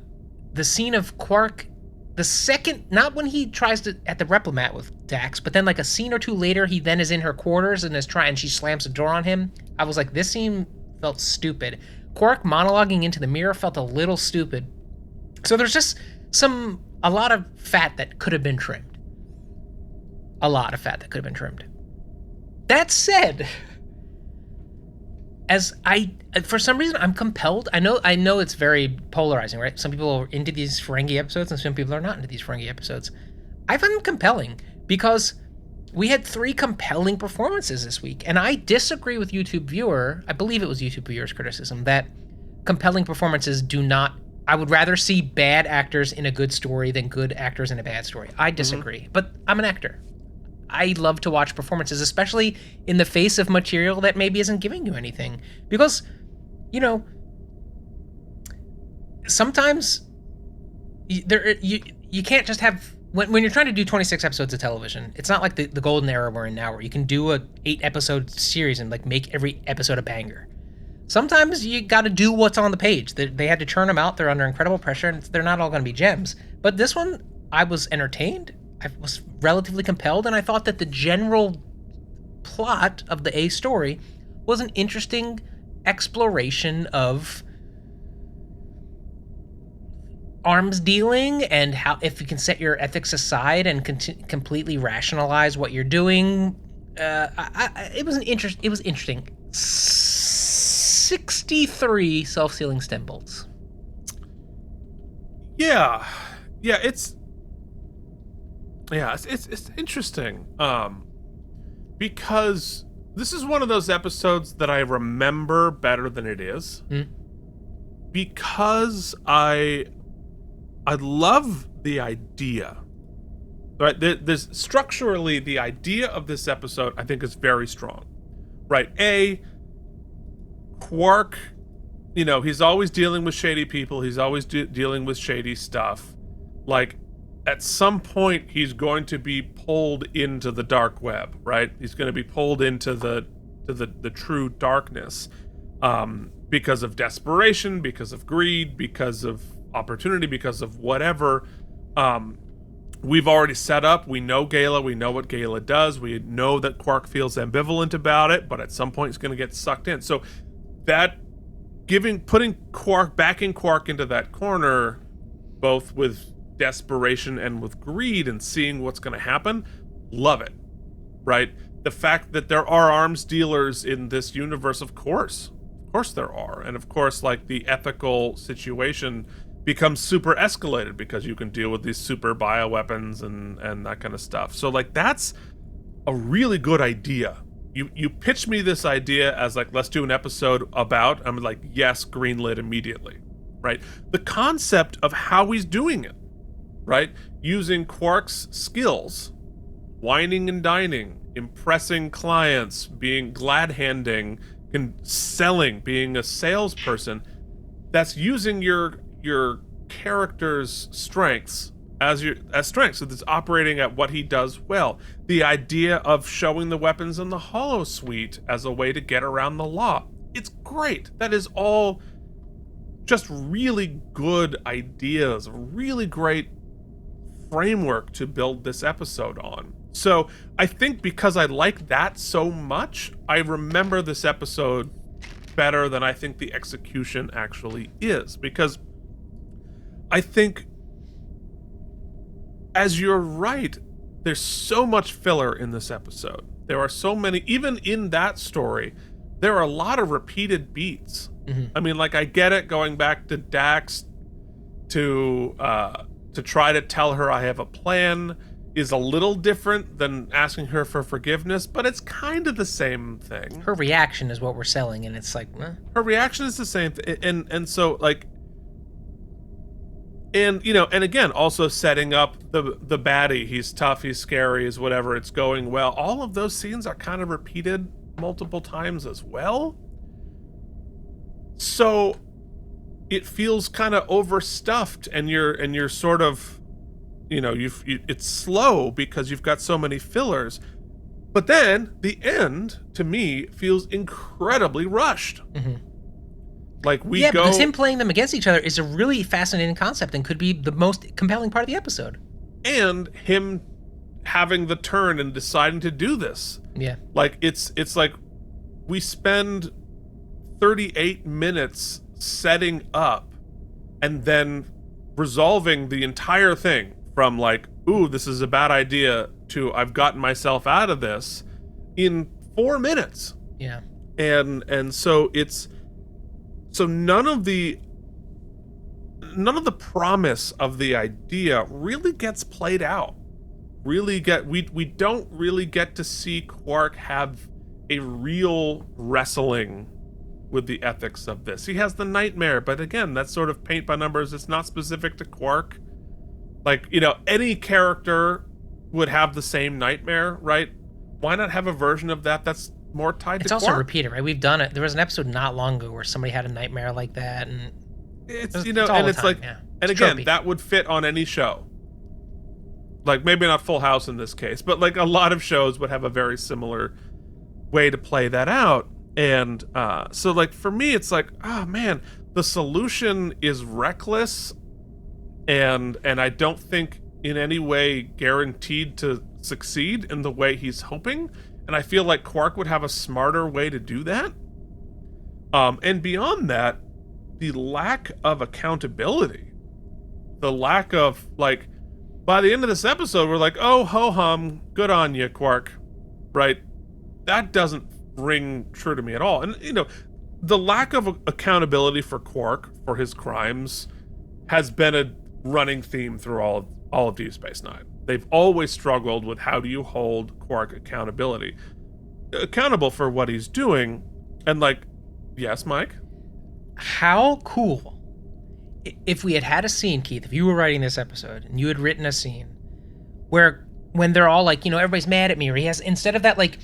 scene of Quark, the second, not when he tries to at the replimat with Dax, but then like a scene or two later, he then is in her quarters and she slams the door on him. I was like, this scene felt stupid. Quark monologuing into the mirror felt a little stupid. So there's just a lot of fat that could have been trimmed. A lot of fat that could have been trimmed. That said, for some reason, I'm compelled. I know it's very polarizing, right? Some people are into these Ferengi episodes and some people are not into these Ferengi episodes. I find them compelling because we had 3 compelling performances this week, and I disagree with I believe it was YouTube viewer's criticism, that compelling performances I would rather see bad actors in a good story than good actors in a bad story. I disagree, but I'm an actor. I love to watch performances, especially in the face of material that maybe isn't giving you anything. Because, sometimes you can't just have, when you're trying to do 26 episodes of television, it's not like the golden era we're in now where you can do a 8-episode series and like make every episode a banger. Sometimes you got to do what's on the page. They had to churn them out. They're under incredible pressure and they're not all going to be gems. But this one, I was entertained. I was relatively compelled, and I thought that the general plot of the A story was an interesting exploration of arms dealing and how, if you can set your ethics aside and completely rationalize what you're doing. It was interesting. 63 self-sealing stem bolts. Yeah, it's interesting, because this is one of those episodes that I remember better than it is, because I love the idea, right? There's structurally, the idea of this episode I think is very strong, right? Quark, he's always dealing with shady people, he's always dealing with shady stuff, like, at some point, he's going to be pulled into the dark web, right? He's going to be pulled into the true darkness, because of desperation, because of greed, because of opportunity, because of whatever. We've already set up. We know Gala. We know what Gala does. We know that Quark feels ambivalent about it, but at some point, he's going to get sucked in. So that putting backing Quark into that corner, both with desperation and with greed and seeing what's going to happen, love it, right? The fact that there are arms dealers in this universe, of course there are, and of course, like, the ethical situation becomes super escalated because you can deal with these super bioweapons and that kind of stuff. So, like, that's a really good idea. You pitched me this idea as like, let's do an episode about, I'm like, yes, greenlit immediately, right? The concept of how he's doing it, right? Using Quark's skills, whining and dining, impressing clients, being glad-handing, and selling, being a salesperson, that's using your character's strengths as strengths. So that's operating at what he does well. The idea of showing the weapons in the Hollow Suite as a way to get around the law. It's great. That is all just really good ideas, really great framework to build this episode on. So I think because I like that so much, I remember this episode better than I think the execution actually is. Because I think, as you're right, there's so much filler in this episode. There are so many, even in that story, there are a lot of repeated beats. I mean, like, I get it, going back to Dax to try to tell her I have a plan is a little different than asking her for forgiveness, but it's kind of the same thing. Her reaction is what we're selling, and it's like, her reaction is the same and so, like, and you know, and again, also setting up the baddie. He's tough, he's scary, he's whatever, it's going well. All of those scenes are kind of repeated multiple times as well. So it feels kind of overstuffed, and you're sort of, you know, it's slow because you've got so many fillers. But then the end, to me, feels incredibly rushed. Like, we go, because him playing them against each other is a really fascinating concept and could be the most compelling part of the episode. And him having the turn and deciding to do this. Yeah. Like, it's like we spend 38 minutes setting up and then resolving the entire thing from, like, ooh, this is a bad idea, to I've gotten myself out of this in 4 minutes. Yeah. And so it's, so none of the promise of the idea really gets played out. We don't really get to see Quark have a real wrestling with the ethics of this. He has the nightmare, but again, that's sort of paint by numbers. It's not specific to Quark. Like, you know, any character would have the same nightmare, right? Why not have a version of that that's more tied to Quark? It's also repeated, right? We've done it. There was an episode not long ago where somebody had a nightmare like that, and it's, you know, and it's like, and again, that would fit on any show. Like, maybe not Full House in this case, but like a lot of shows would have a very similar way to play that out. And so, like, for me, it's like, oh man, the solution is reckless, and I don't think in any way guaranteed to succeed in the way he's hoping. And I feel like Quark would have a smarter way to do that. And beyond that, the lack of accountability, the lack of, like, by the end of this episode, we're like, oh, ho-hum, good on you, Quark, right? That doesn't ring true to me at all. And, you know, the lack of accountability for Quark for his crimes has been a running theme through all of Deep Space Nine. They've always struggled with, how do you hold Quark accountable for what he's doing. And, like, yes, Mike? How cool if we had a scene, Keith, if you were writing this episode and you had written a scene where, when they're all like, you know, everybody's mad at me, or he has, instead of that, like,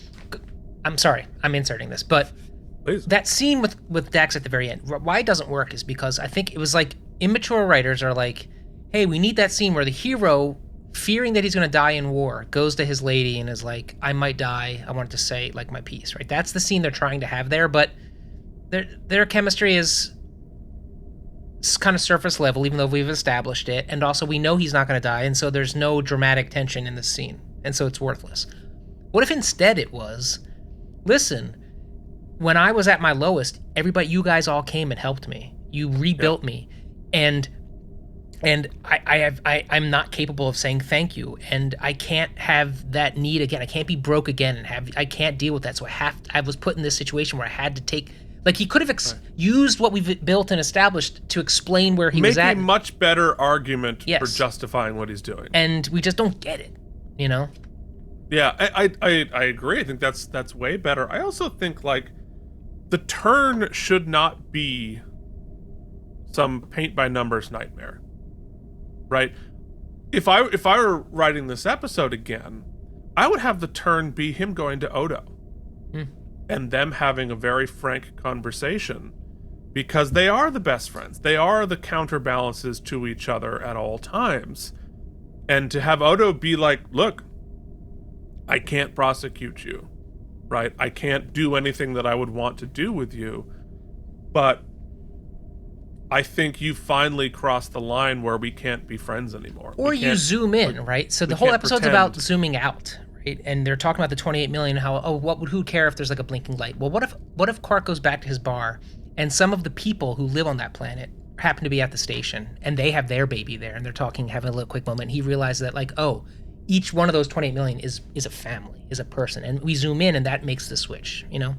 I'm sorry, I'm inserting this, but please, that scene with Dax at the very end, why it doesn't work is because I think it was like, immature writers are like, hey, we need that scene where the hero, fearing that he's going to die in war, goes to his lady and is like, I might die, I want to say, like, my piece, right? That's the scene they're trying to have there, but their chemistry is kind of surface level, even though we've established it, and also we know he's not going to die, and so there's no dramatic tension in this scene, and so it's worthless. What if instead it was, listen, when I was at my lowest, you guys all came and helped me. You rebuilt me, and I'm not capable of saying thank you, and I can't have that need again. I can't be broke again, and I can't deal with that. So I was put in this situation where I had to take, like, he could have used what we've built and established to explain where he was at. Make a much better argument for justifying what he's doing, and we just don't get it, you know. Yeah, I agree. I think that's way better. I also think, like, the turn should not be some paint by numbers nightmare, right? If I were writing this episode again, I would have the turn be him going to Odo and them having a very frank conversation, because they are the best friends. They are the counterbalances to each other at all times. And to have Odo be like, look, I can't prosecute you, right? I can't do anything that I would want to do with you, but I think you finally crossed the line where we can't be friends anymore. Or you zoom in, right? So the whole episode's about zooming out, right? And they're talking about the 28 million, how, who'd care if there's like a blinking light? Well, what if Quark goes back to his bar and some of the people who live on that planet happen to be at the station and they have their baby there and they're talking, having a little quick moment. He realizes that like, oh, each one of those 28 million is a family, is a person. And we zoom in and that makes the switch, you know?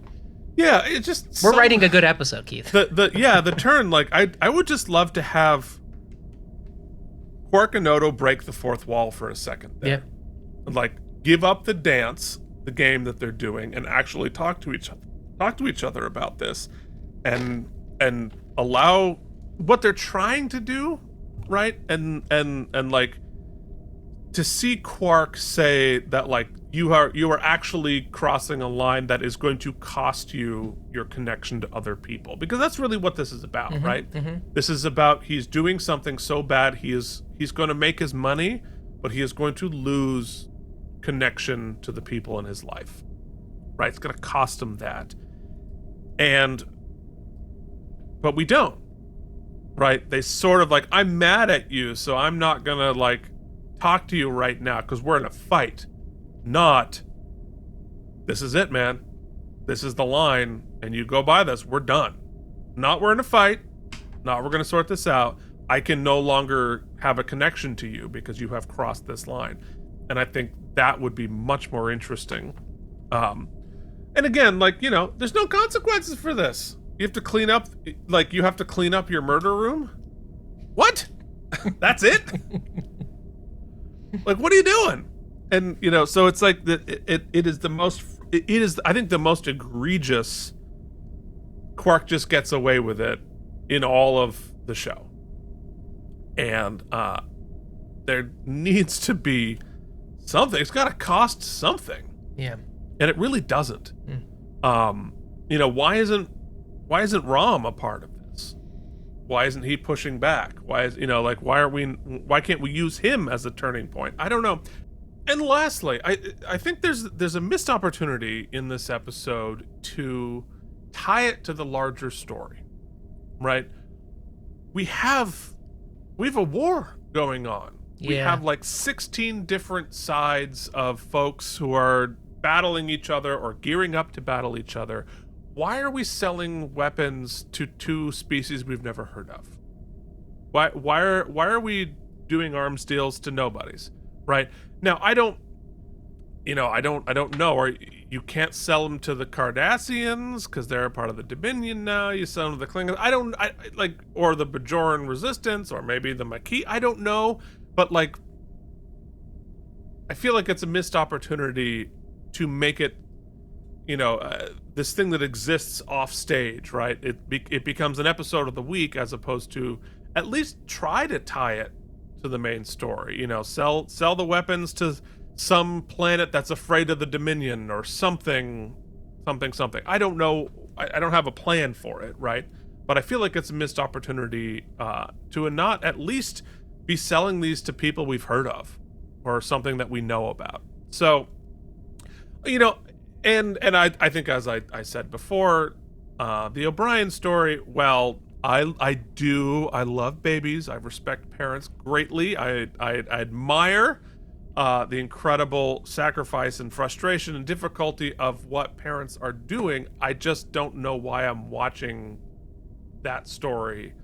Yeah, it's just... We're writing a good episode, Keith. The turn, like, I would just love to have Quark and Odo break the fourth wall for a second there. Yeah. Like, give up the dance, the game that they're doing, and actually talk to each other about this, and allow what they're trying to do, right? And like, to see Quark say that, like, you are actually crossing a line that is going to cost you your connection to other people, because that's really what this is about, right? This is about, he's doing something so bad, he's going to make his money, but he is going to lose connection to the people in his life, right? It's going to cost him that. But we don't, right? They sort of like, I'm mad at you, so I'm not going to like talk to you right now because we're in a fight. Not, this is it, man. This is the line, and you go by this, we're done. Not, we're in a fight. Not, we're going to sort this out. I can no longer have a connection to you because you have crossed this line. And I think that would be much more interesting. And again, like, you know, there's no consequences for this. You have to clean up, like, you have to clean up your murder room? What? That's it? Like, what are you doing? And, you know, so it's like, it is, I think, the most egregious Quark just gets away with it in all of the show. And there needs to be something. It's got to cost something. Yeah. And it really doesn't. You know, why isn't Rom a part of this? Why isn't he pushing back? Why is, you know, like, why can't we use him as a turning point? I don't know. And lastly, I think there's a missed opportunity in this episode to tie it to the larger story, right? We have a war going on. Yeah. We have like 16 different sides of folks who are battling each other or gearing up to battle each other. Why are we selling weapons to two species we've never heard of? Why are we doing arms deals to nobodies? Right? Now, I don't know, or you can't sell them to the Cardassians because they're a part of the Dominion now. You sell them to the Klingons. Or the Bajoran Resistance, or maybe the Maquis. I don't know, but like, I feel like it's a missed opportunity to make it, you know, this thing that exists off stage, right? It becomes an episode of the week, as opposed to at least try to tie it to the main story. You know, sell the weapons to some planet that's afraid of the Dominion or something. I don't know. I don't have a plan for it, right? But I feel like it's a missed opportunity to not at least be selling these to people we've heard of or something that we know about. So, you know, and I think, as I said before, the O'Brien story, well, I love babies. I respect parents greatly. I admire the incredible sacrifice and frustration and difficulty of what parents are doing. I just don't know why I'm watching that story,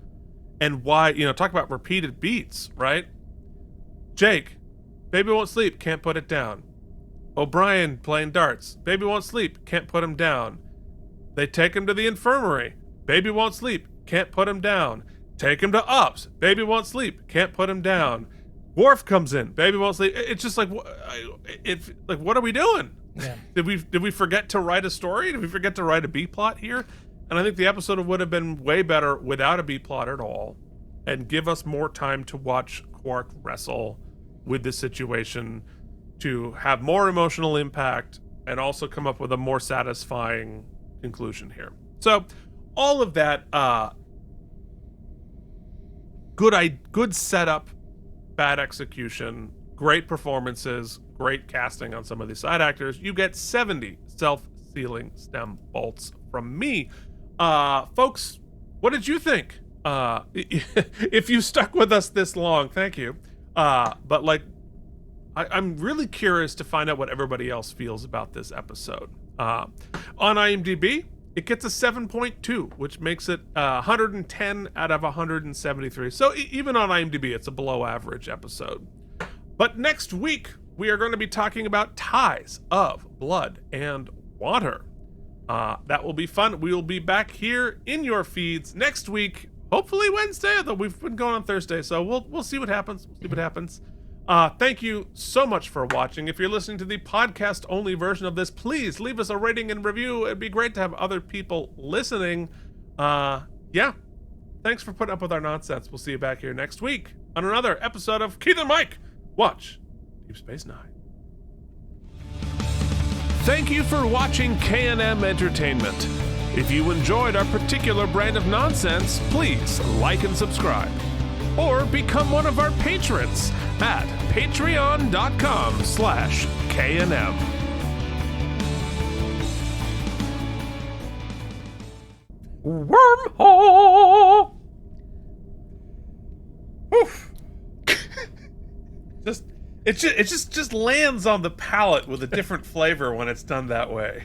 and why, you know, talk about repeated beats, right? Jake, baby won't sleep, can't put it down. O'Brien playing darts, baby won't sleep, can't put him down. They take him to the infirmary, baby won't sleep, can't put him down. Take him to Ups, baby won't sleep, can't put him down. Worf comes in, baby won't sleep. It's just like, what are we doing? Yeah. Did we forget to write a story? Did we forget to write a B plot here? And I think the episode would have been way better without a B plot at all, and give us more time to watch Quark wrestle with the situation, to have more emotional impact and also come up with a more satisfying conclusion here. So all of that, good setup, bad execution, great performances, great casting on some of these side actors. You get 70 self-sealing stem bolts from me. Folks, what did you think? If you stuck with us this long, thank you. But like, I'm really curious to find out what everybody else feels about this episode. On IMDb, it gets a 7.2, which makes it 110 out of 173. So even on IMDb, it's a below average episode. But next week, we are going to be talking about ties of blood and water. That will be fun. We will be back here in your feeds next week, hopefully Wednesday, although we've been going on Thursday, so we'll see what happens. Thank you so much for watching. If you're listening to the podcast-only version of this, please leave us a rating and review. It'd be great to have other people listening. Yeah. Thanks for putting up with our nonsense. We'll see you back here next week on another episode of Keith and Mike Watch Deep Space Nine. Thank you for watching K&M Entertainment. If you enjoyed our particular brand of nonsense, please like and subscribe. Or become one of our patrons at patreon.com/KNM. Wormhole! Oof. It just lands on the palate with a different flavor when it's done that way.